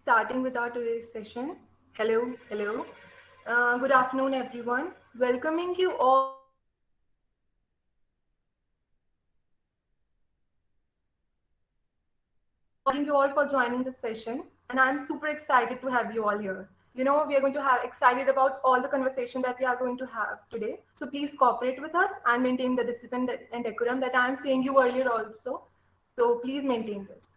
starting with our today's session. Hello. Good afternoon, everyone. Welcoming you all to our today's session. Thanking you all for joining the session, and I'm super excited to have you all here. We are going to have excited about all the conversation that we are going to have today. So please cooperate with us and maintain the discipline and decorum that I'm saying you earlier also. So please maintain this.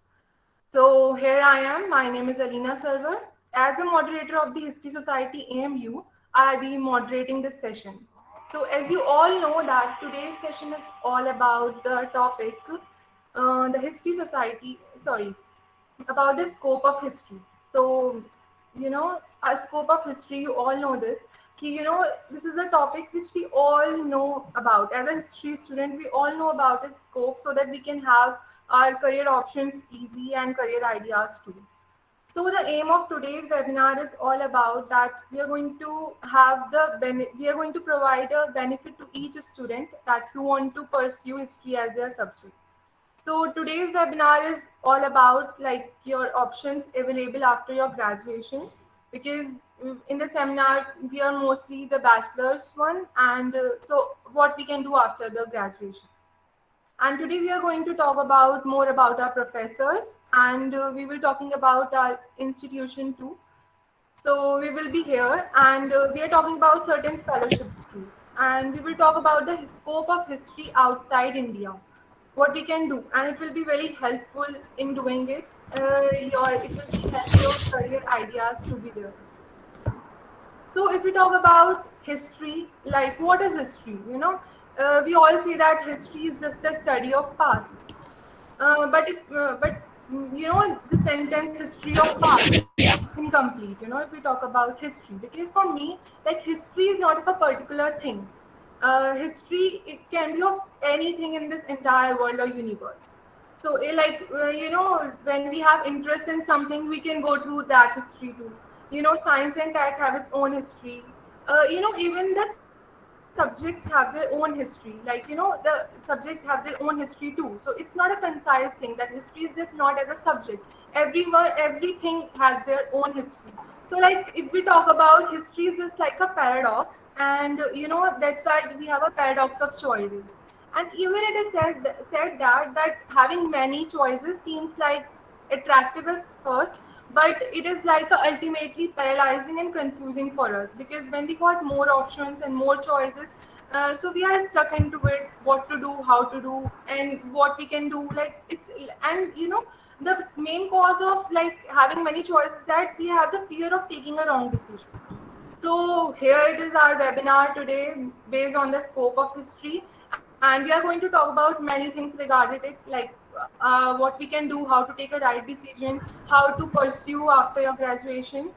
So here I am. My name is Alina Server. As a moderator of the History Society AMU, I'll be moderating this session. So as you all know that today's session is all about the topic, the History Society, sorry, about the scope of history. So, a scope of history, you all know this. This is a topic which we all know about. As a history student, we all know about its scope so that we can have our career options easy and career ideas too. So the aim of today's webinar is all about that we are going to have we are going to provide a benefit to each student that who want to pursue history as their subject. So today's webinar is all about like your options available after your graduation because in the seminar we are mostly the bachelor's one and so what we can do after the graduation. And today we are going to talk about more about our professors and we will talking about our institution too. So we will be here and we are talking about certain fellowships too. And we will talk about the scope of history outside India, what we can do, and it will be very helpful in doing it. It will be help your career ideas to be there. So if we talk about history, like what is history? We all say that history is just a study of past. But the sentence history of past is incomplete. If we talk about history, because for me, like history is not of a particular thing. History it can be of anything in this entire world or universe. So, when we have interest in something, we can go through that history too. Science and tech have its own history. Even the subjects have their own history. The subjects have their own history too. So it's not a concise thing that history is just not as a subject. Everything has their own history. So like if we talk about history is just like a paradox, and that's why we have a paradox of choices. And even it is said that having many choices seems like attractive at first, but it is like ultimately paralyzing and confusing for us because when we got more options and more choices, so we are stuck into it, what to do, how to do, and what we can do. Like it's and the main cause of like having many choices that we have the fear of taking a wrong decision. So here it is our webinar today based on the scope of history, and we are going to talk about many things regarding it, like what we can do, how to take a right decision, how to pursue after your graduation.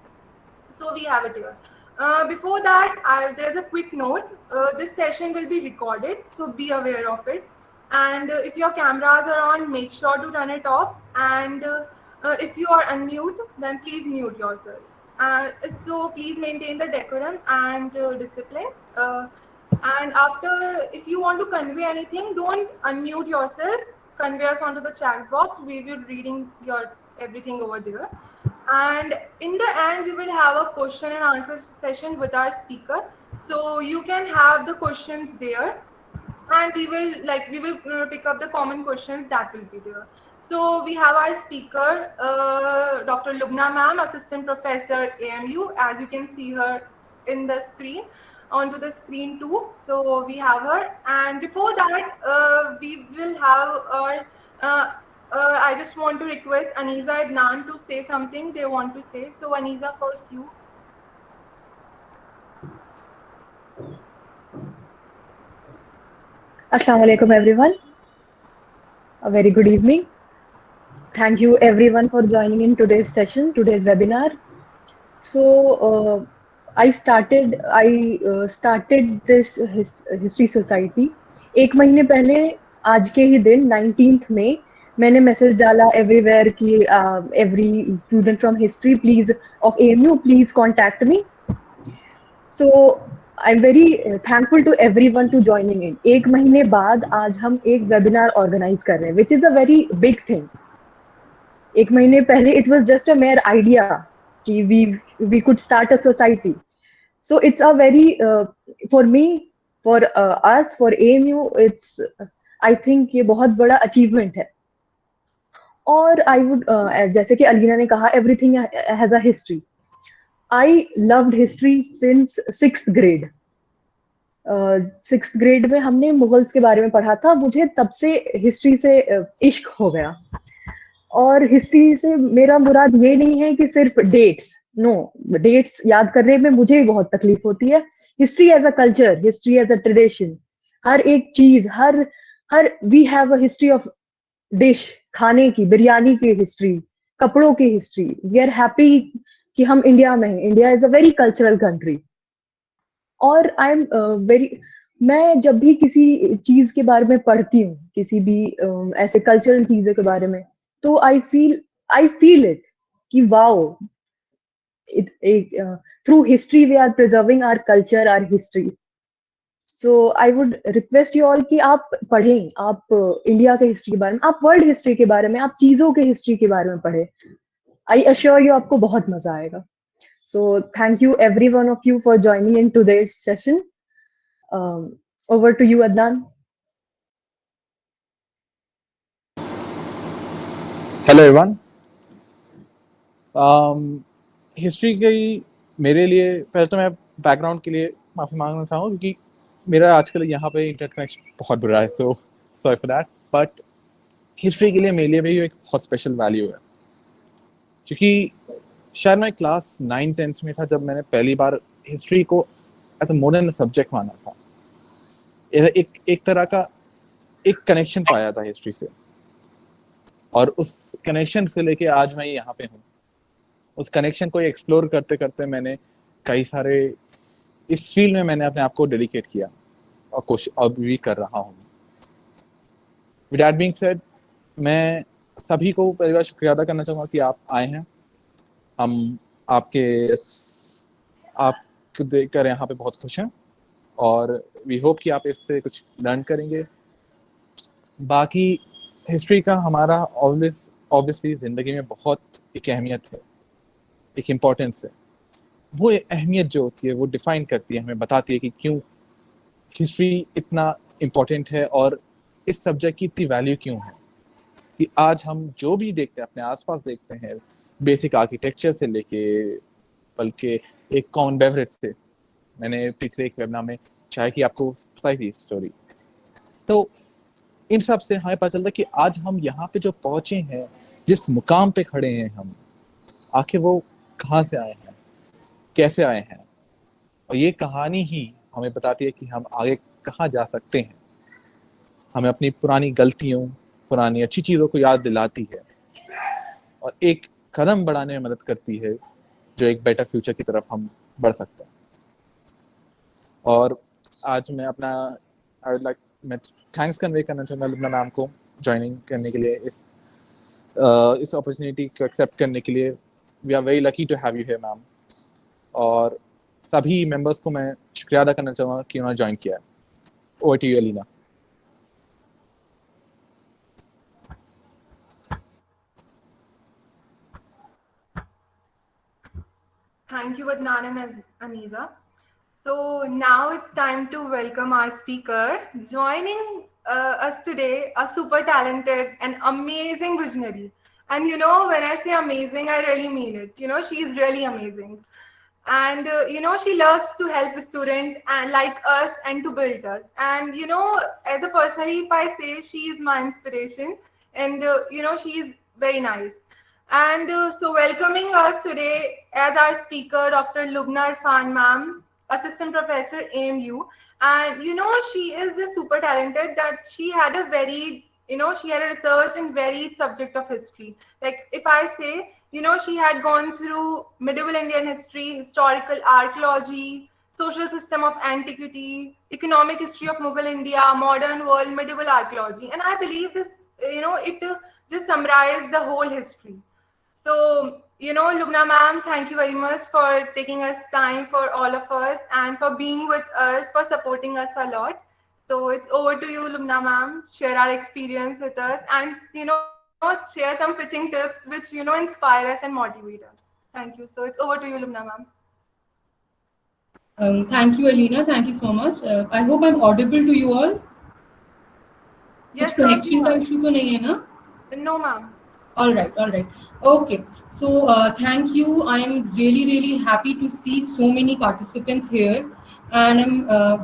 So we have it here. Before that, there's a quick note. This session will be recorded, so be aware of it. And if your cameras are on, make sure to turn it off. And if you are unmute, then please mute yourself. So please maintain the decorum and discipline. And after, if you want to convey anything, don't unmute yourself. Convey us onto the chat box. We will reading your everything over there. And in the end, we will have a question and answer session with our speaker. So you can have the questions there, and we will pick up the common questions that will be there. So we have our speaker, Dr. Lubna ma'am, assistant professor AMU, as you can see her in the screen, onto the screen too. So we have her, and before that, we will have our. I just want to request Aniza Adnan to say something they want to say. So Aniza, first you. Assalamu alaikum everyone. A very good evening. Thank you everyone for joining in today's session, today's webinar. So I started this history society. एक महीने पहले आज के ही दिन 19th में मैंने message डाला everywhere कि every student from history please of AMU please contact me. So I'm very thankful to everyone to joining in. एक महीने बाद आज हम एक webinar organize कर रहे हैं, which is a very big thing. एक महीने पहले it was just a mere idea कि we could start a society. So it's a very for me, for us, for AMU, it's I think ये बहुत बड़ा अचीवमेंट है. और I would जैसे कि अलीना ने कहा, everything has a history. I loved history since sixth grade. Sixth grade में हमने मुगल्स के बारे में पढ़ा था. मुझे तब से हिस्ट्री से इश्क हो गया. और हिस्ट्री से मेरा मुराद ये नहीं है कि सिर्फ डेट्स. नो, डेट्स याद करने में मुझे भी बहुत तकलीफ होती है. History as a culture, history as a tradition, हर एक चीज, हर हर we have a history of dish, खाने की, बिरयानी की हिस्ट्री, कपड़ों की हिस्ट्री. वी आर हैप्पी कि हम इंडिया में हैं. India is a very cultural country. और आई एम वेरी, मैं जब भी किसी चीज के बारे में पढ़ती हूँ, किसी भी ऐसे कल्चरल चीजों के बारे में, तो आई फील इट कि wow, through history we are preserving our culture, our history. So I would request you all कि आप पढ़ें, आप इंडिया के हिस्ट्री के बारे में, आप वर्ल्ड हिस्ट्री के बारे में, आप चीजों के हिस्ट्री के बारे में पढ़ें. आई अश्योर यू, आपको बहुत मजा आएगा. So thank you every one of you for joining in today's session. Over to you, Adnan. Hello everyone. History की मेरे लिए पहले तो मैं बैकग्राउंड के लिए माफ़ी मांगना चाहूँ क्योंकि मेरा आजकल यहाँ पे इंटरनेट कनेक्शन बहुत बुरा है, so sorry for that. But history के लिए मेरे लिए भी एक बहुत स्पेशल वैल्यू है क्योंकि शायद मैं क्लास 9-10 में था जब मैंने पहली बार हिस्ट्री को एज अ मॉडर्न सब्जेक्ट माना था. एक तरह का एक कनेक्शन पाया था हिस्ट्री से, और उस कनेक्शन से लेके आज मैं यहाँ पे हूँ. उस कनेक्शन को एक्सप्लोर करते करते मैंने कई सारे इस फील्ड में मैंने अपने आप को डेडिकेट किया और कोशिश अब भी कर रहा हूँ. विद दैट बीइंग सेड, मैं सभी को पहली बार शुक्रिया अदा करना चाहूँगा कि आप आए हैं. हम आपको देखकर यहाँ पे बहुत खुश हैं और वी होप कि आप इससे कुछ लर्न करेंगे. बाकी हिस्ट्री का हमारा ऑब्वियसली ज़िंदगी में बहुत एक अहमियत है, एक इम्पोर्टेंस है. वो अहमियत जो होती है वो डिफाइन करती है, हमें बताती है कि क्यों हिस्ट्री इतना इम्पोर्टेंट है और इस सब्जेक्ट की इतनी वैल्यू क्यों है. कि आज हम जो भी देखते हैं, अपने आसपास देखते हैं, बेसिक आर्किटेक्चर से लेके बल्कि एक कॉमन बेवरेज से, मैंने पिछले एक वेबिनार में चाहे कि आपको बताई थी स्टोरी, तो इन सब से हमें पता चलता है कि आज हम यहाँ पे जो पहुंचे हैं, जिस मुकाम पे खड़े हैं हम, आखिर वो कहाँ से आए हैं, कैसे आए हैं. और ये कहानी ही हमें बताती है कि हम आगे कहाँ जा सकते हैं. हमें अपनी पुरानी गलतियों, पुरानी अच्छी चीज़ों को याद दिलाती है और एक कदम बढ़ाने में मदद करती है जो एक बेटर फ्यूचर की तरफ हम बढ़ सकते हैं. और आज मैं मैं थैंक्स कन्वे करना चाहूँगा लुबना मैम को ज्वाइनिंग करने के लिए, इस अपॉर्चुनिटी को एक्सेप्ट करने के लिए. We are very lucky to have you here ma'am. और सभी मेंबर्स को मैं शुक्रिया अदा करना चाहूँगा कि उन्होंने ज्वाइन किया है. Over to you Alina. Thank you, Adnan and Aniza. So now it's time to welcome our speaker. Joining us today, a super talented and amazing visionary. And you know, when I say amazing, I really mean it. You know, she's really amazing. And you know, she loves to help students and like us and to build us. And you know, as a personally, if I say she is my inspiration, and you know, she is very nice. And so welcoming us today as our speaker, Dr. Lubna Irfan ma'am, assistant professor AMU. And you know, she is just super talented that she had a very, you know, she had a research in varied subject of history. Like if I say, you know, she had gone through medieval Indian history, historical archaeology, social system of antiquity, economic history of Mughal India, modern world, medieval archaeology. And I believe this, you know, it just summarized the whole history. So, you know, Lubna ma'am, thank you very much for taking us time for all of us and for being with us, for supporting us a lot. So it's over to you, Lubna ma'am. Share our experience with us. And, you know, share some pitching tips which, inspire us and motivate us. Thank you. So it's over to you, Lubna ma'am. Thank you, Alina. Thank you so much. I hope I'm audible to you all. Yes, कुछ connection का issue तो नहीं है ना? No, ma'am. All right. Okay. So thank you. I'm really happy to see so many participants here. And I'm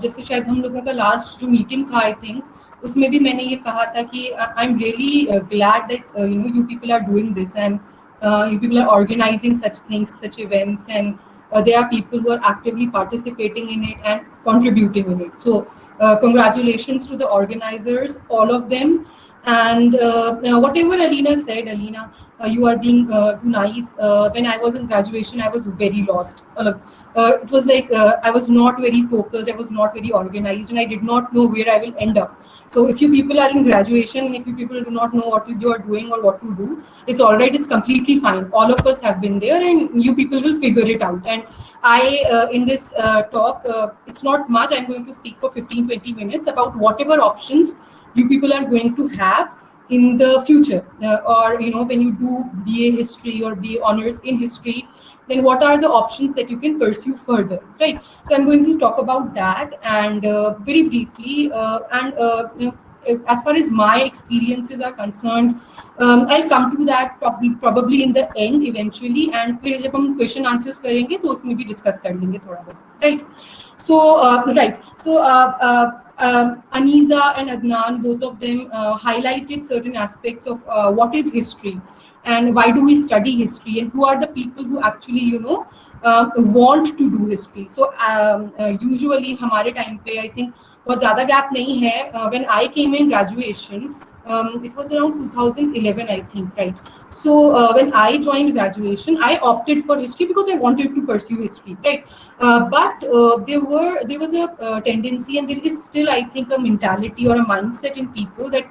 जैसे शायद हम लोगों का last जो meeting था, I think उसमें भी मैंने ये कहा था कि I'm really glad that you people are doing this and you people are organizing such things, such events, and there are people who are actively participating in it and contributing in it. So congratulations to the organizers, all of them. And whatever Alina said, you are being too nice. When I was in graduation, I was very lost. It was like I was not very focused, I was not very organized, and I did not know where I will end up. So if you people are in graduation, if you people do not know what you are doing or what to do, it's all right, it's completely fine. All of us have been there, and you people will figure it out. And I, in this talk, it's not much. I'm going to speak for 15-20 minutes about whatever options you people are going to have in the future, or when you do BA history or BA honors in history, then what are the options that you can pursue further, right? So I'm going to talk about that, and very briefly, and as far as my experiences are concerned, I'll come to that probably in the end eventually, and फिर जब हम question answers करेंगे तो उसमें भी discuss कर लेंगे थोड़ा बहुत, right? So Aniza and Adnan, both of them highlighted certain aspects of what is history and why do we study history and who are the people who actually want to do history. So usually हमारे time पे I think बहुत ज़्यादा gap नहीं है. When I came in graduation, it was around 2011, I think, right? So when I joined graduation, I opted for history because I wanted to pursue history, right? But there was a tendency, and there is still, I think, a mentality or a mindset in people that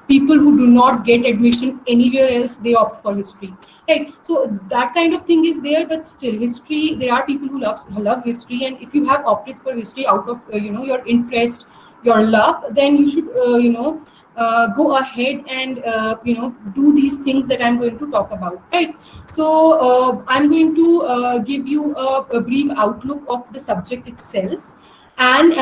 people who do not get admission anywhere else, they opt for history, right? So that kind of thing is there, but still, history. There are people who love history, and if you have opted for history out of your interest, your love, then you should go ahead and do these things that I'm going to talk about, right? So I'm going to give you a brief outlook of the subject itself, and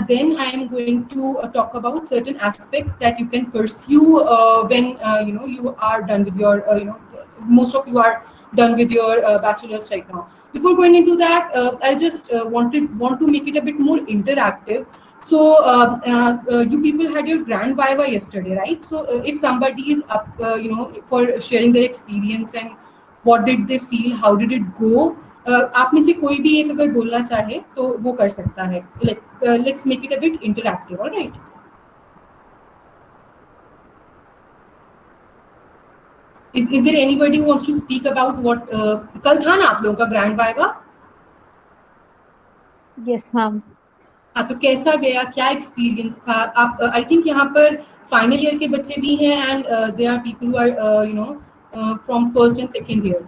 then I am going to talk about certain aspects that you can pursue when you are done with your most of you are done with your bachelor's right now. Before going into that, I just want to make it a bit more interactive. So you people had your grand viva yesterday, right? So if somebody is up, for sharing their experience and what did they feel, how did it go, आप में से कोई भी एक अगर बोलना चाहे तो वो कर सकता है. Let's make it a bit interactive, all right? Is there anybody who wants to speak about what कल था ना आप लोगों का grand viva? Yes, ma'am. हाँ, तो कैसा गया, क्या एक्सपीरियंस था? आप आई थिंक यहाँ पर फाइनल ईयर के बच्चे भी हैं, and there are people who are from first and second year.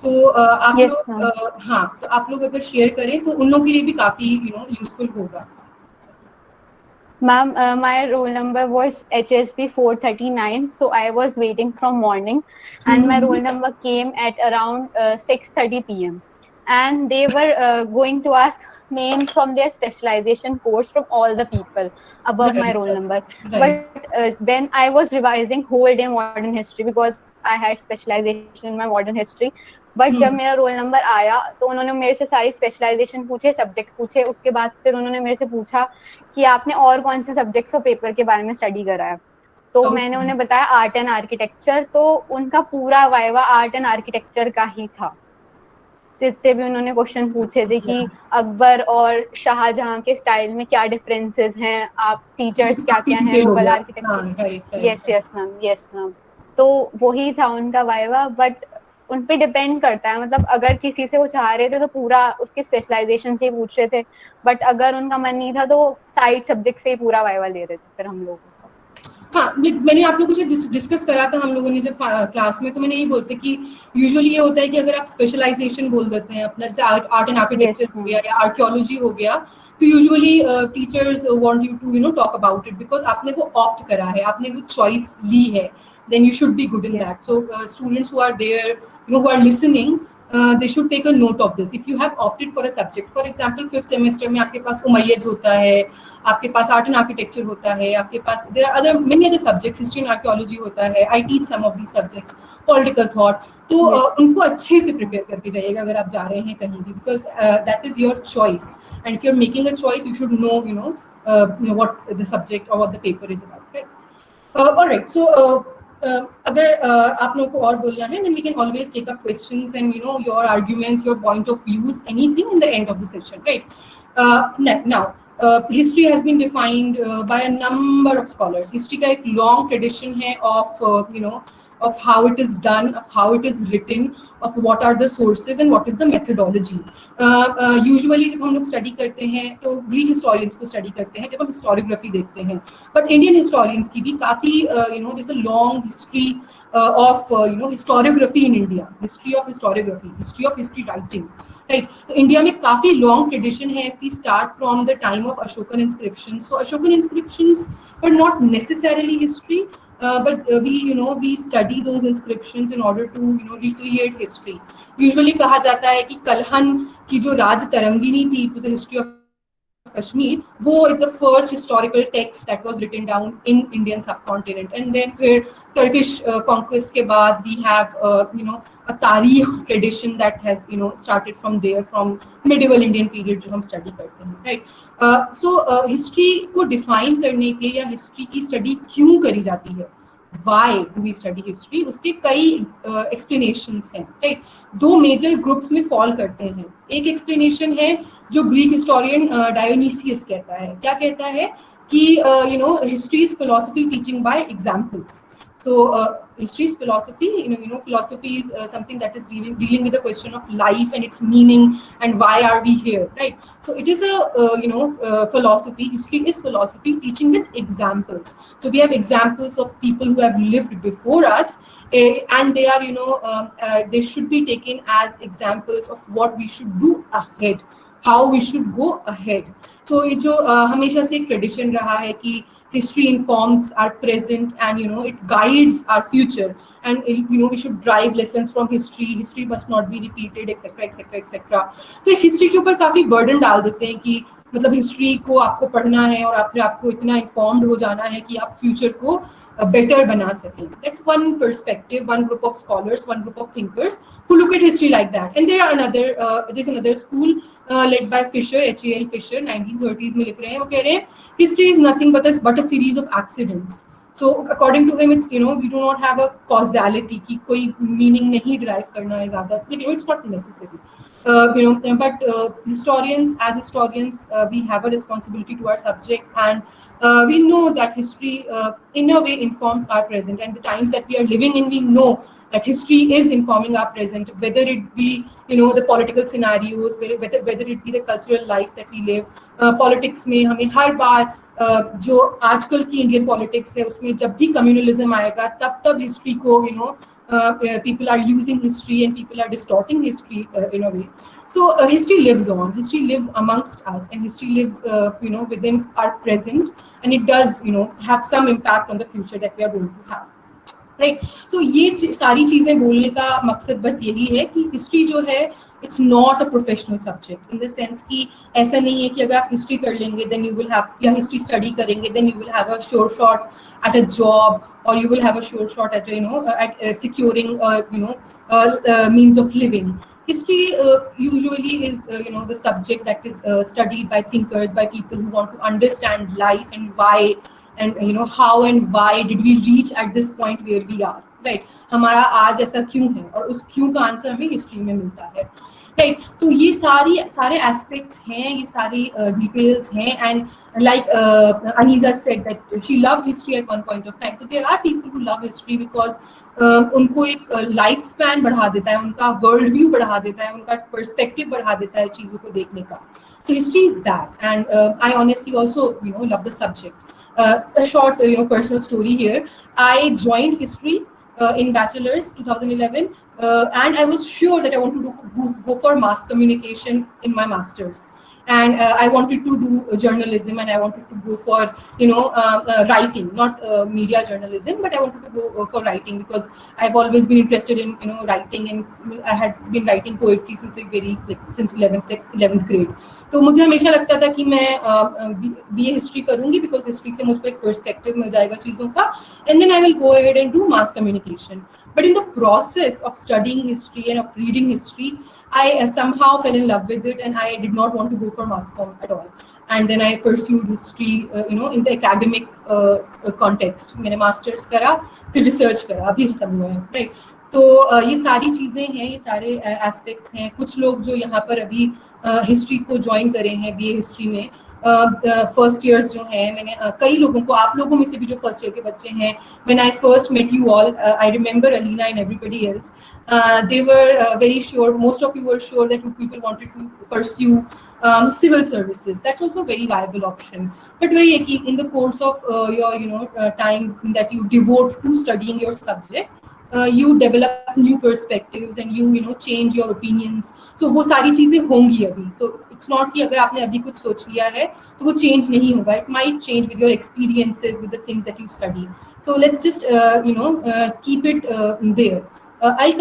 तो आप लोग हाँ, तो आप लोग अगर शेयर करें तो उन लोगों के लिए भी काफी यूजफुल होगा. Ma'am, my roll number was HSB 439, so I was waiting from morning, and my roll number came at around 6:30 p.m. And they were going to ask name from their specialization course from all the people above my roll number. But then I was revising whole day modern history because I had specialization in my modern history. But जब मेरा roll number आया तो उन्होंने मेरे से सारी specialisation पूछे, subject पूछे. उसके बाद फिर उन्होंने मेरे से पूछा कि आपने और कौन से सब्जेक्ट्स और पेपर के बारे में स्टडी करा है. तो मैंने उन्हें बताया आर्ट एंड आर्किटेक्चर. तो उनका पूरा वाइवा आर्ट एंड आर्किटेक्चर का ही था. जितने भी उन्होंने क्वेश्चन पूछे थे कि अकबर और शाहजहां के स्टाइल में क्या डिफरेंसेस हैं, आप टीचर्स क्या क्या हैं, मुगल आर्किटेक्चर. Yes ma'am. तो वही था उनका वाइवा. बट उन पे डिपेंड करता है, मतलब अगर किसी से वो चाह रहे थे तो पूरा उसके स्पेशलाइजेशन से ही पूछ रहे थे, बट अगर उनका मन नहीं था तो साइड सब्जेक्ट से ही पूरा वाइवा ले रहे थे फिर हम लोग. हाँ, मैंने आप लोगों से डिस्कस करा था हम लोगों ने जब क्लास में, तो मैंने यही बोलते कि यूजुअली ये होता है कि अगर आप स्पेशलाइजेशन बोल देते हैं अपना, जैसे आर्ट एंड आर्किटेक्चर हो गया या आर्कियोलॉजी हो गया, तो usually teachers want you to talk about it because आपने वो ऑप्ट करा है, आपने वो चॉइस ली है. then you should be good in Yes. that. So students who are there, who are listening, they should take a note of this. If you have opted for a subject, for example 5th semester में आपके पास Umayyad होता है, आपके पास art and architecture होता है, आपके पास there are other many other subjects, history and archaeology होता है, I teach some of these subjects, political thought, तो Yes. उनको अच्छे से प्रिपेयर करके जाइएगा अगर आप जा रहे हैं कहीं भी, because that is your choice, and if you're making a choice you should know what the subject or what the paper is about, right? All right, so अगर आप लोगों को और बोलना है, then we can always take up questions and your arguments, your point of views, anything in the end of the session, right? Now history has been defined by a number of scholars. History का एक long tradition है of of how it is done, of how it is written, of what are the sources and what is the methodology. Usually जब हम लोग study करते हैं तो Greek historians को study करते हैं जब हम historiography देखते हैं, but Indian historians की भी काफ़ी there's a long history of historiography in India, history of historiography, history of history writing, right? तो इंडिया में काफ़ी long tradition है. If we start from the time of Ashokan inscriptions, so Ashokan inscriptions were not necessarily history, but we study those inscriptions in order to recreate history. Usually कहा जाता है कि कलहन की जो राज तरंगिनी थी, it was a history of Kashmir, वो is the first historical text that was written down in Indian subcontinent, and then फिर Turkish conquest के बाद we have a तारीख tradition that has started from there, from medieval Indian period जो हम study करते हैं, right? So history को define करने के या history की study क्यों करी जाती है, why do we study history, उसके कई explanations हैं, right? दो major groups में fall करते हैं. एक explanation है जो Greek historian Dionysius कहता है. क्या कहता है कि history is philosophy teaching by examples. So history is philosophy. Philosophy is something that is dealing with the question of life and its meaning and why are we here, right? So it is a philosophy. History is philosophy teaching with examples. So we have examples of people who have lived before us, and they are they should be taken as examples of what we should do ahead, how we should go ahead. So ये जो हमेशा से एक tradition रहा है कि history informs our present and it guides our future, and we should drive lessons from history. History must not be repeated, etc etc etc. तो history के ऊपर काफी बर्डन डाल देते हैं कि मतलब हिस्ट्री को आपको पढ़ना है और फिर आपको इतना इन्फॉर्म्ड हो जाना है कि आप फ्यूचर को better बना सकें. That's one perspective, one group of scholars, one group of thinkers who look at history like that. And there are there's another school led by Fisher, H.A.L. Fisher, 1930s में लिख रहे हैं, वो कह रहे हैं history is nothing but a series of accidents. So according to him, it's we do not have a causality कि कोई meaning नहीं derive करना है ज़्यादा, it's not necessary. But historians, as historians, we have a responsibility to our subject, and we know that history in a way informs our present, and the times that we are living in, we know that history is informing our present, whether it be the political scenarios, whether it be the cultural life that we live. Politics में हमें हर बार जो आजकल की Indian politics है उसमें जब भी communalism आएगा तब हिस्ट्री को people are using history and people are distorting history in a way. So history lives on, history lives amongst us, and history lives within our present, and it does have some impact on the future that we are going to have, right? So ये सारी चीजें बोलने का मकसद बस यही है कि हिस्ट्री जो है it's not a professional subject in the sense कि ऐसा नहीं है कि अगर आप हिस्ट्री कर लेंगे then you will have, या हिस्ट्री स्टडी करेंगे then you will have a sure shot at a job, or you will have a sure shot at at securing means of living. History usually is the subject that is studied by thinkers, by people who want to understand life and why, and how and why did we reach at this point where we are, right? हमारा आज ऐसा क्यों है, और उस क्यों का answer हमें हिस्ट्री में मिलता है, right? तो ये सारे एस्पेक्ट्स हैं, ये सारी डिटेल्स हैं, and like Aniza said that she loved history at one point of time. So there are people who love history because उनको एक लाइफ स्पैन बढ़ा देता है, उनका वर्ल्ड व्यू बढ़ा देता है, उनका पर्सपेक्टिव बढ़ा देता है चीज़ों को देखने का. So history is that, and I honestly also love the subject. A short personal story here. I joined history in bachelor's 2011, and I was sure that I want to go for mass communication in my master's. and I wanted to do journalism, and I wanted to go for writing, not media journalism, but I wanted to go for writing because I've always been interested in writing, and I had been writing poetry since since 11th grade. तो मुझे हमेशा लगता था कि मैं BA history करूंगी because history से मुझको एक पर्सपेक्टिव मिल जाएगा चीज़ों का, and then I will go ahead and do mass communication. But in the process of studying history and of reading history, I somehow fell in love with it, and I did not want to go for mass comm at all. And then I pursued history, in the academic context. मैंने masters करा, फिर research करा, अभी खत्म हुआ है, right? तो ये सारी चीज़ें हैं, ये सारे एस्पेक्ट्स हैं. कुछ लोग जो यहाँ पर अभी हिस्ट्री को ज्वाइन करे हैं BA हिस्ट्री में, फर्स्ट ईयर्स जो हैं, मैंने कई लोगों को, आप लोगों में से भी जो फर्स्ट ईयर के बच्चे हैं, when I first met you all, I remember Alina and everybody else, they were very sure, most of you were sure that you people wanted to pursue civil services. That's also a very viable option. But वही है कि in the course of your time that you devote to studying your subject, you develop new perspectives and you change your opinions. So वो सारी चीजें होंगी अभी. So it's not कि अगर आपने अभी कुछ सोच लिया है तो वो change नहीं होगा. It might change with your experiences, with the things that you study. So let's just keep it there. I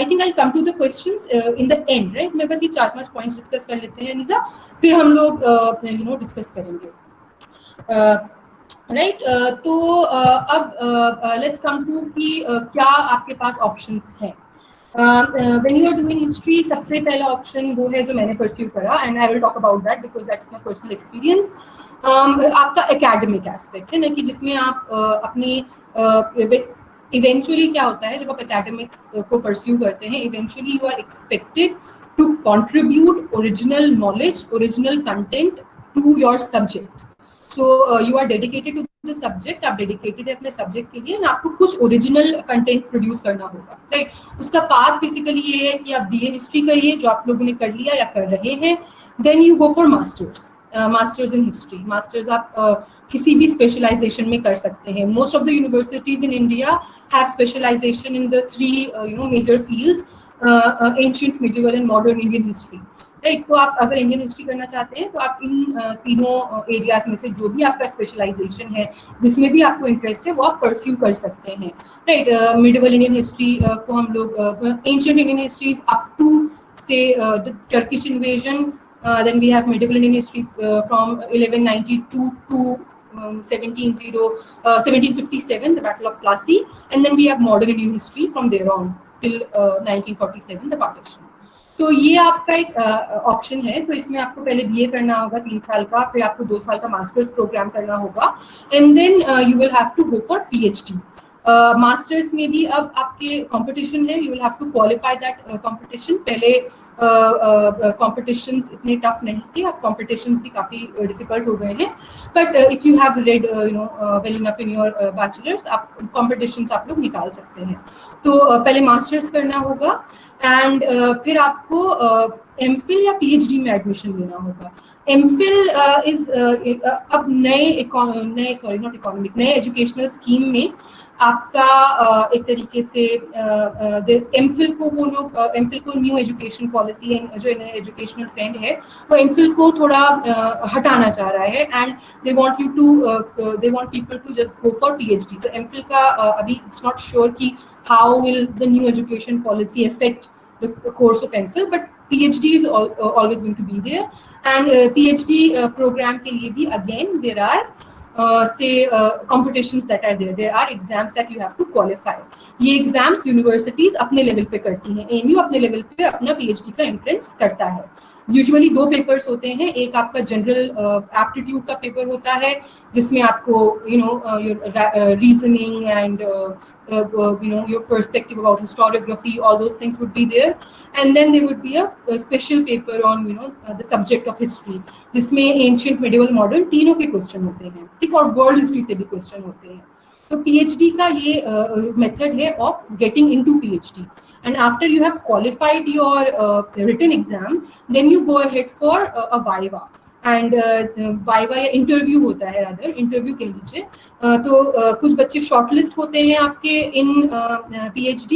think I'll come to the questions in the end, right? मैं बस ये 4-5 points discuss कर लेते हैं निज़ा, फिर हम लोग discuss करेंगे. राइट. तो अब लेट्स कम टू कि क्या आपके पास ऑप्शंस हैं. When you are doing history, सबसे पहला ऑप्शन वो है जो मैंने परस्यू करा, and I will talk about that because that is my personal experience. आपका एकेडमिक एस्पेक्ट है ना, कि जिसमें आप अपनी इवेंचुअली क्या होता है जब आप एकेडमिक्स को परस्यू करते हैं, eventually you are expected to contribute original knowledge, original content to your subject. So you are dedicated to the subject, आप dedicated है अपने सब्जेक्ट के लिए, आपको कुछ ओरिजिनल कंटेंट प्रोड्यूस करना होगा, राइट. उसका पाथ बेसिकली ये है कि आप BA हिस्ट्री करिए, जो आप लोगों ने कर लिया या कर रहे हैं, then you go for masters in history. Masters आप किसी भी स्पेशलाइजेशन में कर सकते हैं. Most of the universities in India have specialization in the 3 major fields, ancient, medieval and modern Indian history, right. तो आप अगर इंडियन हिस्ट्री करना चाहते हैं तो आप इन तीनों एरियाज में से जो भी आपका स्पेशलाइजेशन है, जिसमें भी आपको इंटरेस्ट है, वो आप परस्यू कर सकते हैं, राइट. मिडिवल इंडियन हिस्ट्री को हम लोग, ancient Indian histories up to say Turkish invasion, then we have medieval Indian history from 1192 to 1757, the Battle of Plassey, and then we have modern Indian history from there on till 1947, the partition. तो ये आपका एक option है. तो इसमें आपको पहले BA करना होगा 3 साल का, फिर आपको 2 साल का मास्टर्स प्रोग्राम करना होगा, and then you will have to go for PhD. Masters में भी अब आपके कंपटीशन है, you will have to qualify that competition. पहले कॉम्पिटिशन्स इतने टफ नहीं थे, अब कॉम्पिटिशन्स भी काफ़ी डिफिकल्ट हो गए हैं. But if you have read well enough in your bachelors, आप कॉम्पिटिशन्स आप लोग निकाल सकते हैं. तो पहले मास्टर्स करना होगा, एंड फिर आपको MPhil या PhD में एडमिशन लेना होगा. MPhil इज अब नए एजुकेशनल स्कीम में आपका एक तरीके से MPhil को वो लोग MPhil को न्यू एजुकेशन पॉलिसी, जो एजुकेशनल ट्रेंड है, तो MPhil को थोड़ा हटाना चाह रहा है, and they want people to just go for PhD. तो MPhil का अभी इट्स नॉट श्योर कि how will the new education policy affect the course of MPhil, but PhD is always going to be there. And PhD program के लिए भी again there are competitions that are there. There are exams that you have to qualify. ये exams universities अपने level पे करती हैं. AMU अपने level पे अपना PhD का entrance करता है. यूजुअली 2 पेपर्स होते हैं. एक आपका जनरल एप्टीट्यूड का पेपर होता है, जिसमें आपको your reasoning and your perspective about historiography, all those things would be there, and then there would be a special paper on the subject of history, जिसमें ancient, medieval, modern तीनों के question होते हैं, ठीक, और वर्ल्ड हिस्ट्री से भी question होते हैं. तो PhD का ये मेथड है of getting into PhD. And after you have qualified your written exam, then you go ahead for a viva. And viva या interview होता है, rather interview कह लीजिए. तो कुछ बच्चे shortlist होते हैं आपके in PhD,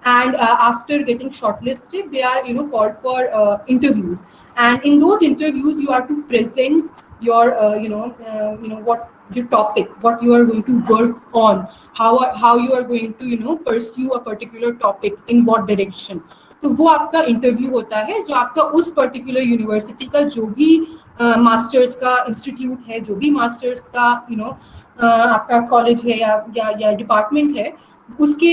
and after getting shortlisted, they are called for interviews, and in those interviews you are to present your what your topic, what you are going to work on, how you are going to pursue a particular topic, in what direction. तो वो आपका interview होता है, जो आपका उस particular university का जो भी मास्टर्स का इंस्टीट्यूट है, जो भी मास्टर्स का आपका कॉलेज है या डिपार्टमेंट है, उसके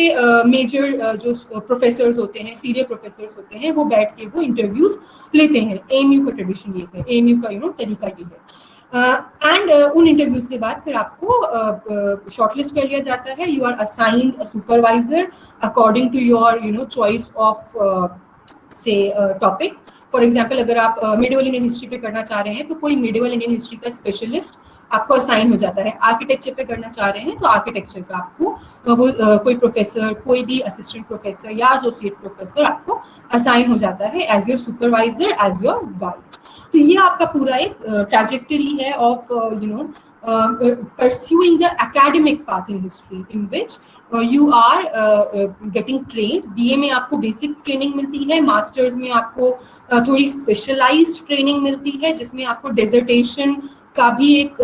मेजर जो प्रोफेसर्स होते हैं, सीनियर प्रोफेसर्स होते हैं, वो बैठ के वो इंटरव्यूज लेते हैं. एएमयू का ट्रेडिशन ये है, एएमयू का तरीका ये है. एंड उन इंटरव्यूज के बाद फिर आपको शॉर्टलिस्ट कर लिया जाता है. You are assigned a supervisor according to your choice of say topic. For example, अगर आप मिडिवल इंडियन हिस्ट्री पे करना चाह रहे हैं तो कोई मिडिवल इंडियन हिस्ट्री का स्पेशलिस्ट आपको असाइन हो जाता है. आर्किटेक्चर पे करना चाह रहे हैं तो आर्किटेक्चर का आपको वो कोई प्रोफेसर, कोई भी असिस्टेंट प्रोफेसर या एसोसिएट प्रोफेसर आपको असाइन हो जाता है as your supervisor, as your guide. तो ये आपका पूरा एक ट्रैजेक्टरी है of pursuing the academic path in history, in which you are getting trained. BA में आपको बेसिक ट्रेनिंग मिलती है, मास्टर्स में आपको थोड़ी स्पेशलाइज्ड ट्रेनिंग मिलती है, जिसमें आपको डेजर्टेशन का भी एक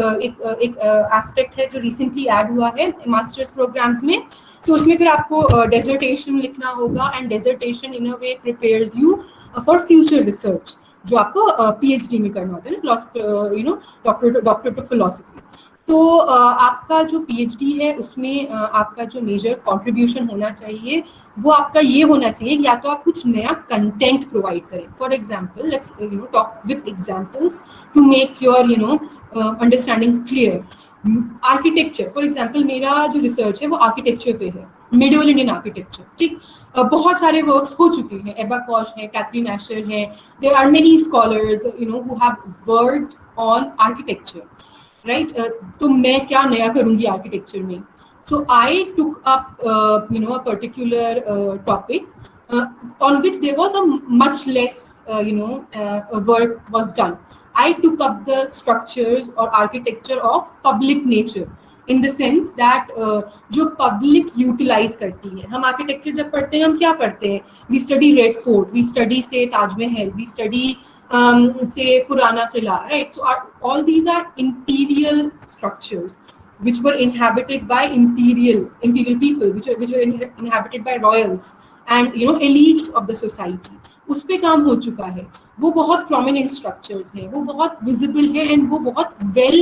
एस्पेक्ट है जो रिसेंटली ऐड हुआ है मास्टर्स प्रोग्राम्स में. तो उसमें फिर आपको डेजर्टेशन लिखना होगा, and dissertation in a way prepares you for future research, जो आपको PhD में करना होता है ना, डॉक्टरेट ऑफ फिलोसफी. तो आपका जो PhD है उसमें आपका जो मेजर कंट्रीब्यूशन होना चाहिए वो आपका ये होना चाहिए, या तो आप कुछ नया कंटेंट प्रोवाइड करें. For example, let's talk with examples to make your understanding clear. Architecture, for example, मेरा जो रिसर्च है वो आर्किटेक्चर पे है, मिडिवल इंडियन आर्किटेक्चर. ठीक, बहुत सारे वर्क्स हो चुके हैं. एबा कॉश है, कैथरीन एशर है, there are many scholars who have worked on architecture, right. तो मैं क्या नया करूंगी आर्किटेक्चर में? So I took up a particular topic on which there was a much less work was done. I took up the structures or architecture of public nature, in the sense that जो public utilise करती है. हम architecture जब पढ़ते हैं, हम क्या पढ़ते हैं? We study Red Fort, we study say Taj Mahal, we study say Purana Qila, right. So all these are imperial structures which were inhabited by imperial people, which were inhabited by royals and elites of the society. उस पे काम हो चुका है. वो बहुत prominent structures हैं, वो बहुत visible हैं, and वो बहुत well